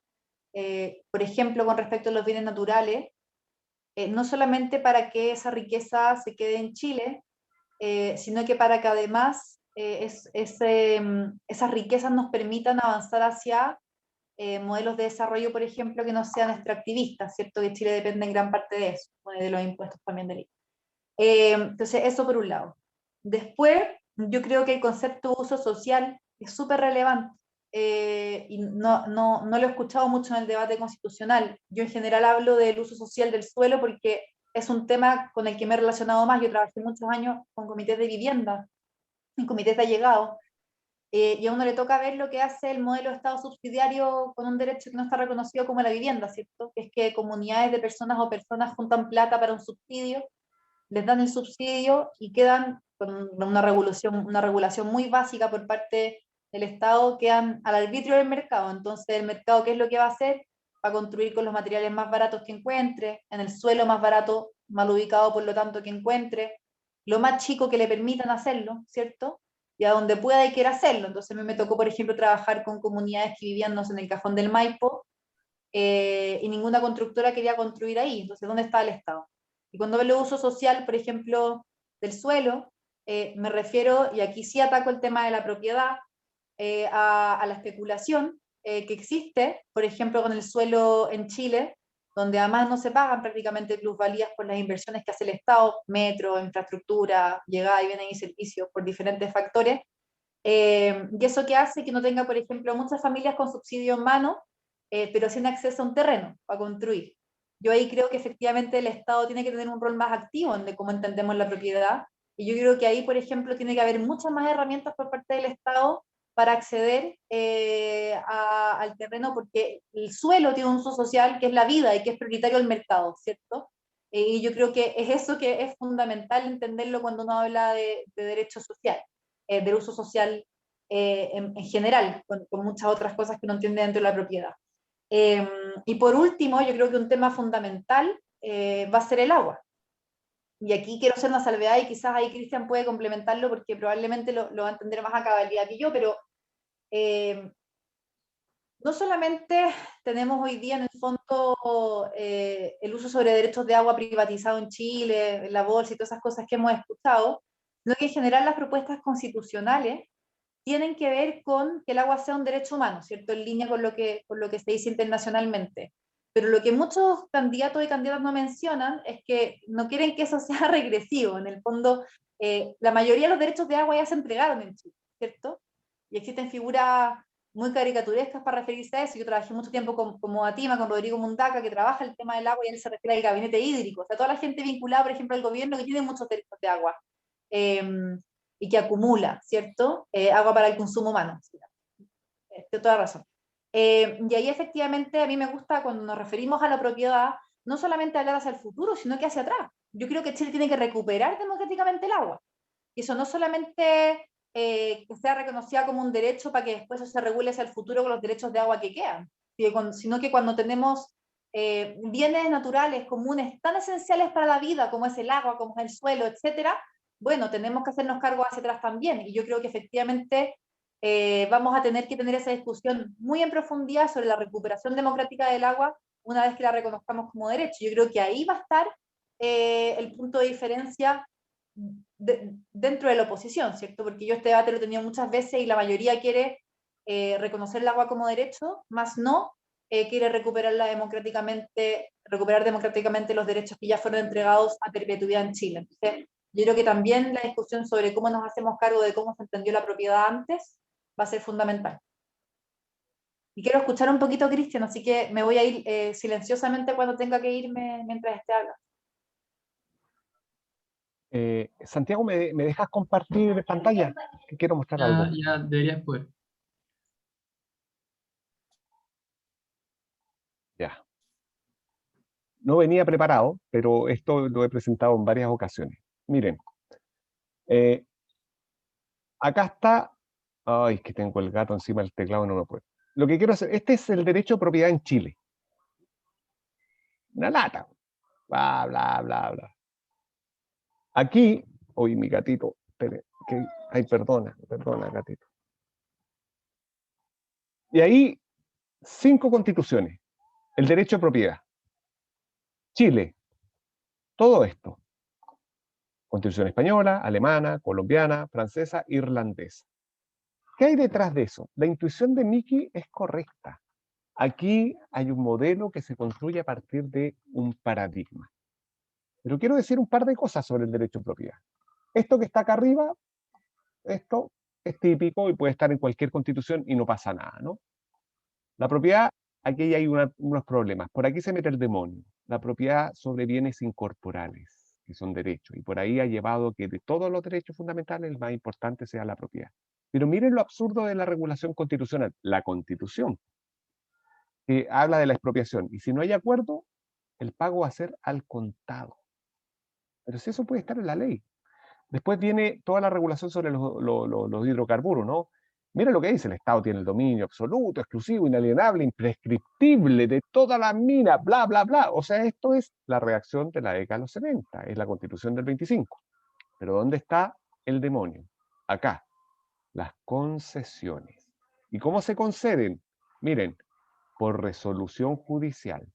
por ejemplo, con respecto a los bienes naturales, no solamente para que esa riqueza se quede en Chile, sino que para que además esas riquezas nos permitan avanzar hacia modelos de desarrollo, por ejemplo, que no sean extractivistas, ¿cierto? Que Chile depende en gran parte de eso, de los impuestos también del IVA. Entonces, eso por un lado. Después, yo creo que el concepto de uso social es súper relevante. Y no lo he escuchado mucho en el debate constitucional. Yo en general hablo del uso social del suelo porque es un tema con el que me he relacionado más. Yo trabajé muchos años con comités de vivienda, en comités de allegados, y a uno le toca ver lo que hace el modelo de Estado subsidiario con un derecho que no está reconocido como la vivienda, ¿cierto? Que es que comunidades de personas o personas juntan plata para un subsidio, les dan el subsidio y quedan con una regulación muy básica por parte del Estado, quedan al arbitrio del mercado. Entonces, el mercado, ¿qué es lo que va a hacer? Va a construir con los materiales más baratos que encuentre, en el suelo más barato, mal ubicado por lo tanto que encuentre, lo más chico que le permitan hacerlo, ¿cierto? Y a donde pueda y quiera hacerlo. Entonces, a mí me tocó, por ejemplo, trabajar con comunidades que vivían, no sé, en el Cajón del Maipo, y ninguna constructora quería construir ahí. Entonces, ¿dónde está el Estado? Y cuando hablo de uso social, por ejemplo, del suelo, me refiero, y aquí sí ataco el tema de la propiedad, a la especulación que existe, por ejemplo, con el suelo en Chile, donde además no se pagan prácticamente plusvalías por las inversiones que hace el Estado, metro, infraestructura, llegada y bienes y servicios por diferentes factores. Y eso que hace que no tenga, por ejemplo, muchas familias con subsidio en mano, pero sin acceso a un terreno para construir. Yo ahí creo que efectivamente el Estado tiene que tener un rol más activo en de cómo entendemos la propiedad, y yo creo que ahí, por ejemplo, tiene que haber muchas más herramientas por parte del Estado para acceder al terreno, porque el suelo tiene un uso social que es la vida y que es prioritario al mercado, ¿cierto? Y yo creo que es eso que es fundamental entenderlo cuando uno habla de derechos sociales, del uso social en general, con muchas otras cosas que uno entiende dentro de la propiedad. Y por último, yo creo que un tema fundamental va a ser el agua. Y aquí quiero hacer una salvedad, y quizás ahí Cristian puede complementarlo porque probablemente lo va a entender más a cabalidad que yo, pero no solamente tenemos hoy día en el fondo el uso sobre derechos de agua privatizado en Chile, en la bolsa y todas esas cosas que hemos escuchado, sino que en general las propuestas constitucionales tienen que ver con que el agua sea un derecho humano, ¿cierto? En línea con lo que se dice internacionalmente. Pero lo que muchos candidatos y candidatas no mencionan es que no quieren que eso sea regresivo. En el fondo, la mayoría de los derechos de agua ya se entregaron en Chile, ¿cierto? Y existen figuras muy caricaturescas para referirse a eso. Yo trabajé mucho tiempo como ATIMA, con Rodrigo Mundaca, que trabaja el tema del agua y él se refiere al gabinete hídrico. O sea, toda la gente vinculada, por ejemplo, al gobierno que tiene muchos derechos de agua. Y que acumula, ¿cierto? Agua para el consumo humano. De toda razón. Y ahí efectivamente a mí me gusta cuando nos referimos a la propiedad, no solamente hablar hacia el futuro, sino que hacia atrás. Yo creo que Chile tiene que recuperar democráticamente el agua. Y eso no solamente que sea reconocida como un derecho para que después eso se regule hacia el futuro con los derechos de agua que quedan, sino que cuando tenemos bienes naturales comunes tan esenciales para la vida como es el agua, como es el suelo, etcétera, bueno, tenemos que hacernos cargo hacia atrás también. Y yo creo que efectivamente vamos a tener que tener esa discusión muy en profundidad sobre la recuperación democrática del agua una vez que la reconozcamos como derecho. Yo creo que ahí va a estar el punto de diferencia dentro de la oposición, ¿cierto? Porque yo este debate lo he tenido muchas veces y la mayoría quiere reconocer el agua como derecho, más no quiere recuperar democráticamente los derechos que ya fueron entregados a perpetuidad en Chile. Entonces, yo creo que también la discusión sobre cómo nos hacemos cargo de cómo se entendió la propiedad antes va a ser fundamental. Y quiero escuchar un poquito a Cristian, así que me voy a ir silenciosamente cuando tenga que irme mientras esté hablando. Santiago, ¿me dejas compartir pantalla? Que quiero mostrar algo. Ya deberías poder. Ya. No venía preparado, pero esto lo he presentado en varias ocasiones. Miren, acá está. Ay, es que tengo el gato encima del teclado, no lo puedo. Lo que quiero hacer, este es el derecho de propiedad en Chile. Una lata. Bla, bla, bla, bla. Aquí, hoy mi gatito, espere, ay, perdona, gatito. Y ahí, 5 constituciones. El derecho de propiedad. Chile. Todo esto. Constitución española, alemana, colombiana, francesa, irlandesa. ¿Qué hay detrás de eso? La intuición de Miki es correcta. Aquí hay un modelo que se construye a partir de un paradigma. Pero quiero decir un par de cosas sobre el derecho de propiedad. Esto que está acá arriba, esto es típico y puede estar en cualquier constitución y no pasa nada, ¿no? La propiedad, aquí hay unos problemas. Por aquí se mete el demonio. La propiedad sobre bienes incorporales, que son derechos. Y por ahí ha llevado que de todos los derechos fundamentales, el más importante sea la propiedad. Pero miren lo absurdo de la regulación constitucional. La Constitución, que habla de la expropiación. Y si no hay acuerdo, el pago va a ser al contado. Pero si eso puede estar en la ley. Después viene toda la regulación sobre los hidrocarburos, ¿no? Mira lo que dice, el Estado tiene el dominio absoluto, exclusivo, inalienable, imprescriptible de toda la mina, bla, bla, bla. O sea, esto es la reacción de la década de los 70, es la Constitución del 25. Pero ¿dónde está el demonio? Acá, las concesiones. ¿Y cómo se conceden? Miren, por resolución judicial.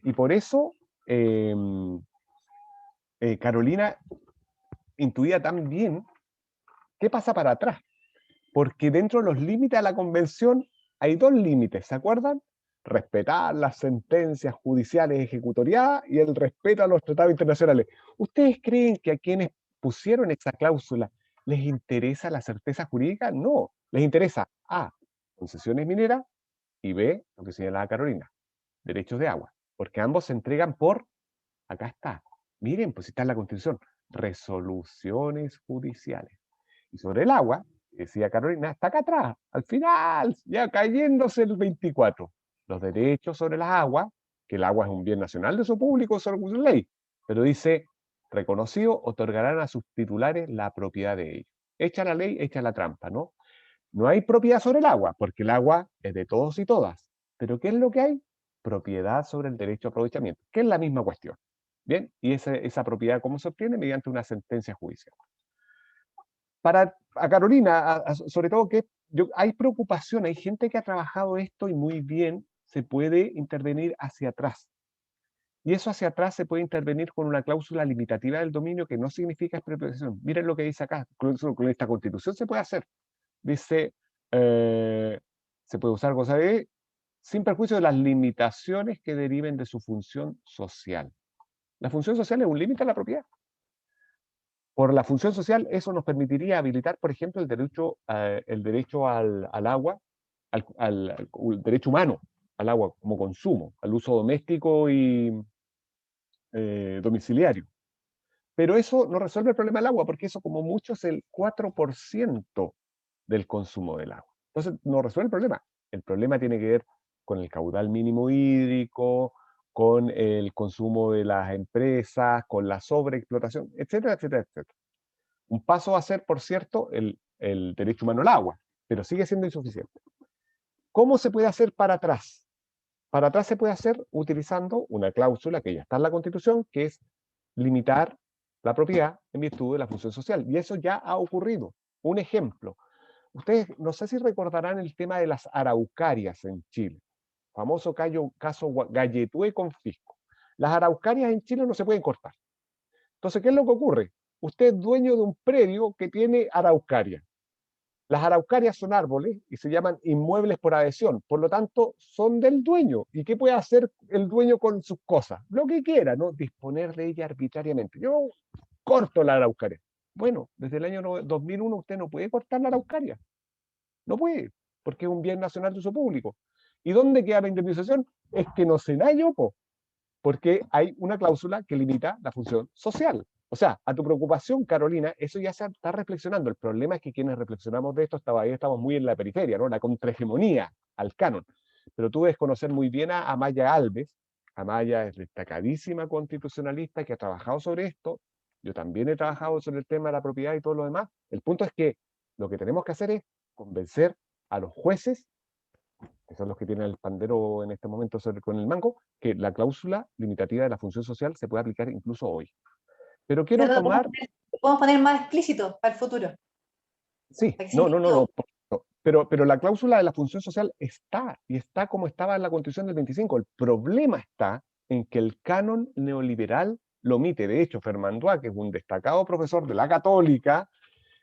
Y por eso Carolina intuía tan bien qué pasa para atrás. Porque dentro de los límites de la convención hay 2 límites, ¿se acuerdan? Respetar las sentencias judiciales ejecutoriadas y el respeto a los tratados internacionales. ¿Ustedes creen que a quienes pusieron esa cláusula les interesa la certeza jurídica? No, les interesa A, concesiones mineras, y B, lo que señalaba Carolina, derechos de agua. Porque ambos se entregan por, acá está, miren, pues está en la Constitución, resoluciones judiciales. Y sobre el agua, decía Carolina, está acá atrás, al final, ya cayéndose el 24. Los derechos sobre las aguas, que el agua es un bien nacional de uso público, según la ley, pero dice, reconocido, otorgarán a sus titulares la propiedad de ellos. Echa la ley, echa la trampa, ¿no? No hay propiedad sobre el agua, porque el agua es de todos y todas. Pero ¿qué es lo que hay? Propiedad sobre el derecho a aprovechamiento, que es la misma cuestión. Bien, y esa propiedad, ¿cómo se obtiene? Mediante una sentencia judicial. Para a Carolina, sobre todo, que es hay preocupación, hay gente que ha trabajado esto y muy bien se puede intervenir hacia atrás. Y eso hacia atrás se puede intervenir con una cláusula limitativa del dominio que no significa expropiación. Miren lo que dice acá, con esta constitución se puede hacer. Dice, se puede usar cosa de, sin perjuicio de las limitaciones que deriven de su función social. La función social es un límite a la propiedad. Por la función social, eso nos permitiría habilitar, por ejemplo, el derecho al agua, el derecho humano al agua como consumo, al uso doméstico y domiciliario. Pero eso no resuelve el problema del agua, porque eso como mucho es el 4% del consumo del agua. Entonces, no resuelve el problema. El problema tiene que ver con el caudal mínimo hídrico, con el consumo de las empresas, con la sobreexplotación, etcétera, etcétera, etcétera. Un paso va a ser, por cierto, el derecho humano al agua, pero sigue siendo insuficiente. ¿Cómo se puede hacer para atrás? Para atrás se puede hacer utilizando una cláusula que ya está en la Constitución, que es limitar la propiedad en virtud de la función social. Y eso ya ha ocurrido. Un ejemplo. Ustedes no sé si recordarán el tema de las araucarias en Chile. Famoso caso Galletue Confisco. Las araucarias en Chile no se pueden cortar. Entonces, ¿qué es lo que ocurre? Usted es dueño de un predio que tiene araucaria. Las araucarias son árboles y se llaman inmuebles por adhesión. Por lo tanto, son del dueño. ¿Y qué puede hacer el dueño con sus cosas? Lo que quiera, ¿no? Disponer de ella arbitrariamente. Yo corto la araucaria. Bueno, desde el año 2001 usted no puede cortar la araucaria. No puede, porque es un bien nacional de uso público. ¿Y dónde queda la indemnización? Es que no se da yopo, porque hay una cláusula que limita la función social. O sea, a tu preocupación, Carolina, eso ya se está reflexionando. El problema es que quienes reflexionamos de esto estamos muy en la periferia, ¿no? La contrahegemonía al canon. Pero tú debes conocer muy bien a Amaya Alves. Amaya es destacadísima constitucionalista que ha trabajado sobre esto. Yo también he trabajado sobre el tema de la propiedad y todo lo demás. El punto es que lo que tenemos que hacer es convencer a los jueces, que son los que tienen el pandero en este momento con el mango, que la cláusula limitativa de la función social se puede aplicar incluso hoy. Pero quiero tomar... Lo podemos poner más explícito para el futuro. Sí, no. Pero la cláusula de la función social está, y está como estaba en la Constitución del 25. El problema está en que el canon neoliberal lo omite. De hecho, Fermandois, que es un destacado profesor de la Católica,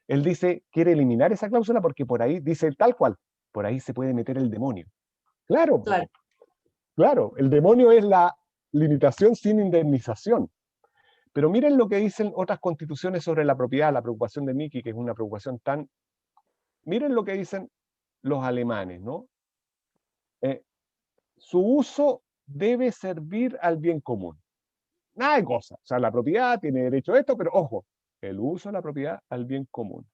él dice, quiere eliminar esa cláusula porque por ahí, dice tal cual, por ahí se puede meter el demonio. Claro, el demonio es la limitación sin indemnización. Pero miren lo que dicen otras constituciones sobre la propiedad, la preocupación de Miki, que es una preocupación tan... Miren lo que dicen los alemanes, ¿no? Su uso debe servir al bien común. Nada de cosas. O sea, la propiedad tiene derecho a esto, pero ojo, el uso de la propiedad al bien común.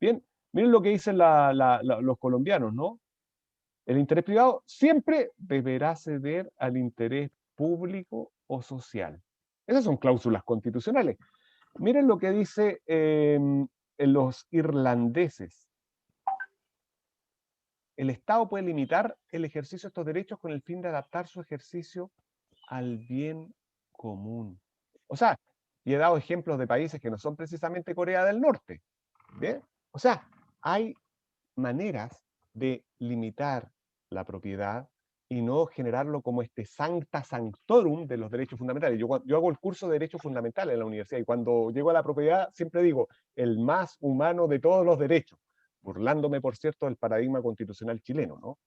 Bien, miren lo que dicen los colombianos, ¿no? El interés privado siempre deberá ceder al interés público o social. Esas son cláusulas constitucionales. Miren lo que dice los irlandeses. El Estado puede limitar el ejercicio de estos derechos con el fin de adaptar su ejercicio al bien común. O sea, y he dado ejemplos de países que no son precisamente Corea del Norte. ¿Bien? O sea, hay maneras de limitar la propiedad y no generarlo como este sancta sanctorum de los derechos fundamentales. Yo hago el curso de derechos fundamentales en la universidad y cuando llego a la propiedad siempre digo, el más humano de todos los derechos, burlándome, por cierto, del paradigma constitucional chileno, ¿no?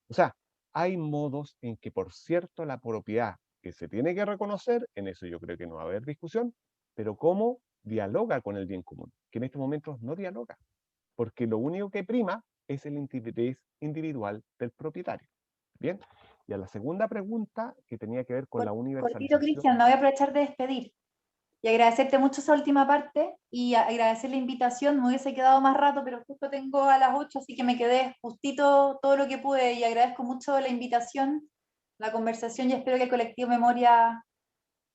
O sea, hay modos en que, por cierto, la propiedad que se tiene que reconocer, en eso yo creo que no va a haber discusión, pero cómo dialoga con el bien común, que en estos momentos no dialoga, porque lo único que prima es el interés individual del propietario. Bien, y a la segunda pregunta, que tenía que ver con la universalización. Cortito, Cristian, me voy a aprovechar de despedir y agradecerte mucho esa última parte y agradecer la invitación. Me hubiese quedado más rato, pero justo tengo a las 8, así que me quedé justito todo lo que pude y agradezco mucho la invitación, la conversación y espero que el colectivo Memoria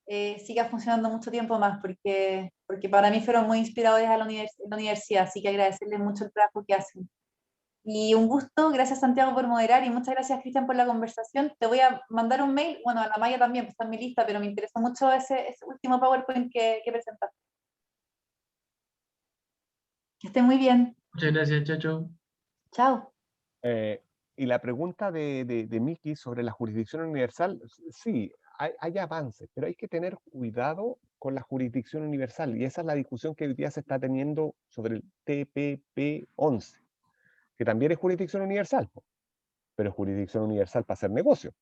siga funcionando mucho tiempo más, porque para mí fueron muy inspiradores a la universidad, así que agradecerles mucho el trabajo que hacen. Y un gusto, gracias Santiago por moderar y muchas gracias Cristian por la conversación. Te voy a mandar un mail, bueno, a la Maya también, pues está en mi lista, pero me interesó mucho ese último PowerPoint que presentaste. Que esté muy bien. Muchas gracias, chao, chao. Chao. Y la pregunta de Miki sobre la jurisdicción universal, sí, hay avances, pero hay que tener cuidado con la jurisdicción universal, y esa es la discusión que hoy día se está teniendo sobre el TPP-11, que también es jurisdicción universal, pero es jurisdicción universal para hacer negocio.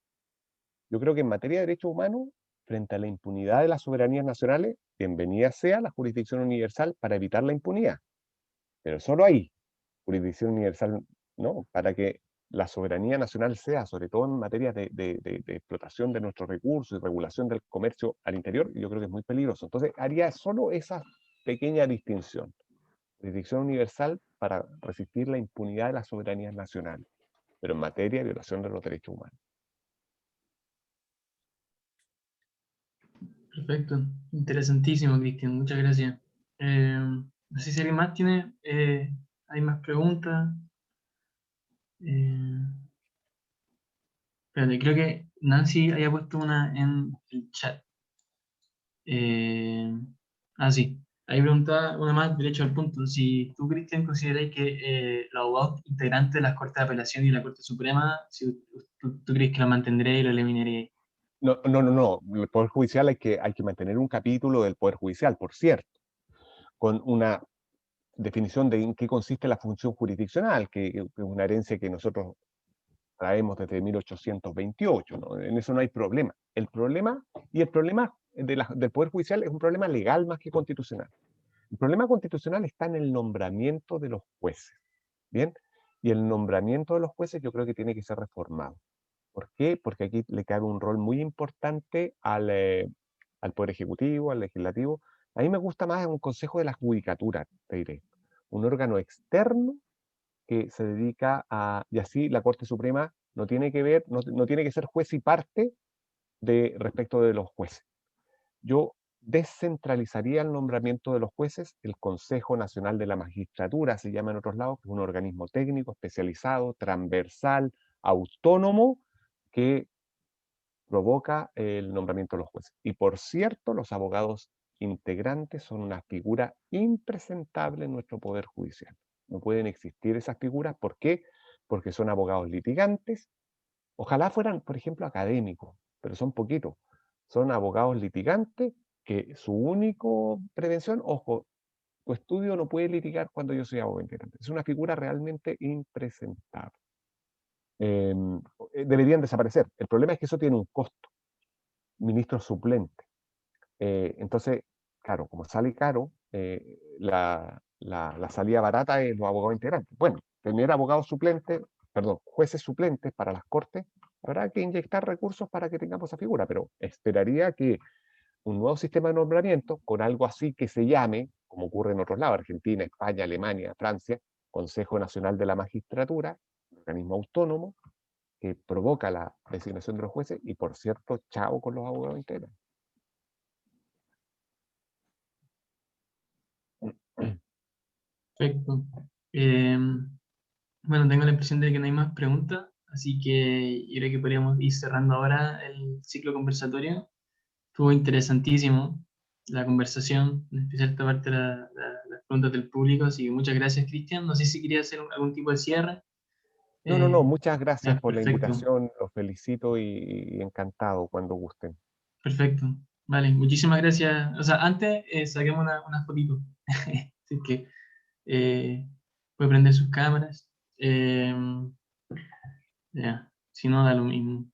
Yo creo que en materia de derechos humanos, frente a la impunidad de las soberanías nacionales, bienvenida sea la jurisdicción universal para evitar la impunidad, pero solo ahí, jurisdicción universal, no, para que la soberanía nacional sea, sobre todo en materia de explotación de nuestros recursos y regulación del comercio al interior, yo creo que es muy peligroso. Entonces, haría solo esa pequeña distinción. Jurisdicción universal para resistir la impunidad de las soberanías nacionales, pero en materia de violación de los derechos humanos. Perfecto, interesantísimo, Cristian, muchas gracias. No sé si alguien más tiene, hay más preguntas. Eh, Espérate, creo que Nancy haya puesto una en el chat. Sí, ahí preguntaba una más derecho al punto. Si tú, Cristian, consideras que los abogados integrantes de las Cortes de Apelación y la Corte Suprema, si tú crees que lo mantendré y lo eliminaré. No, no, no, no. El Poder Judicial hay que mantener un capítulo del Poder Judicial, por cierto, con una definición de en qué consiste la función jurisdiccional, que es una herencia que nosotros traemos desde 1828, ¿no? En eso no hay problema. El problema del Poder Judicial es un problema legal más que constitucional. El problema constitucional está en el nombramiento de los jueces, ¿bien? Y el nombramiento de los jueces yo creo que tiene que ser reformado. ¿Por qué? Porque aquí le cabe un rol muy importante al Poder Ejecutivo, al Legislativo. A mí me gusta más un Consejo de la Judicatura, te diré. Un órgano externo que se dedica a, y así la Corte Suprema no tiene que ver, no tiene que ser juez y parte respecto de los jueces. Yo descentralizaría el nombramiento de los jueces, el Consejo Nacional de la Magistratura, se llama en otros lados, que es un organismo técnico, especializado, transversal, autónomo, que provoca el nombramiento de los jueces. Y por cierto, los abogados integrantes son una figura impresentable en nuestro Poder Judicial. No pueden existir esas figuras. ¿Por qué? Porque son abogados litigantes. Ojalá fueran, por ejemplo, académicos, pero son poquitos. Son abogados litigantes que su único prevención, ojo, tu estudio no puede litigar cuando yo soy abogado integrante. Es una figura realmente impresentable. Deberían desaparecer. El problema es que eso tiene un costo. Ministro suplente. Entonces, claro, como sale caro, la salida barata es los abogados integrantes. Bueno, tener abogados suplentes, perdón, jueces suplentes para las cortes, habrá que inyectar recursos para que tengamos esa figura, pero esperaría que un nuevo sistema de nombramiento, con algo así que se llame, como ocurre en otros lados, Argentina, España, Alemania, Francia, Consejo Nacional de la Magistratura, un organismo autónomo que provoca la designación de los jueces, y por cierto, chao con los abogados integrantes. Perfecto. Bueno, tengo la impresión de que no hay más preguntas, así que yo creo que podríamos ir cerrando ahora el ciclo conversatorio. Estuvo interesantísimo la conversación, en especial esta parte de las preguntas del público, así que muchas gracias, Cristian. No sé si quería hacer algún tipo de cierre. No, muchas gracias por la Perfecto, invitación, los felicito y encantado cuando gusten. perfecto. Vale, muchísimas gracias. O sea, antes saquemos una fotito. Así que puede prender sus cámaras. Ya, si no, da lo mismo.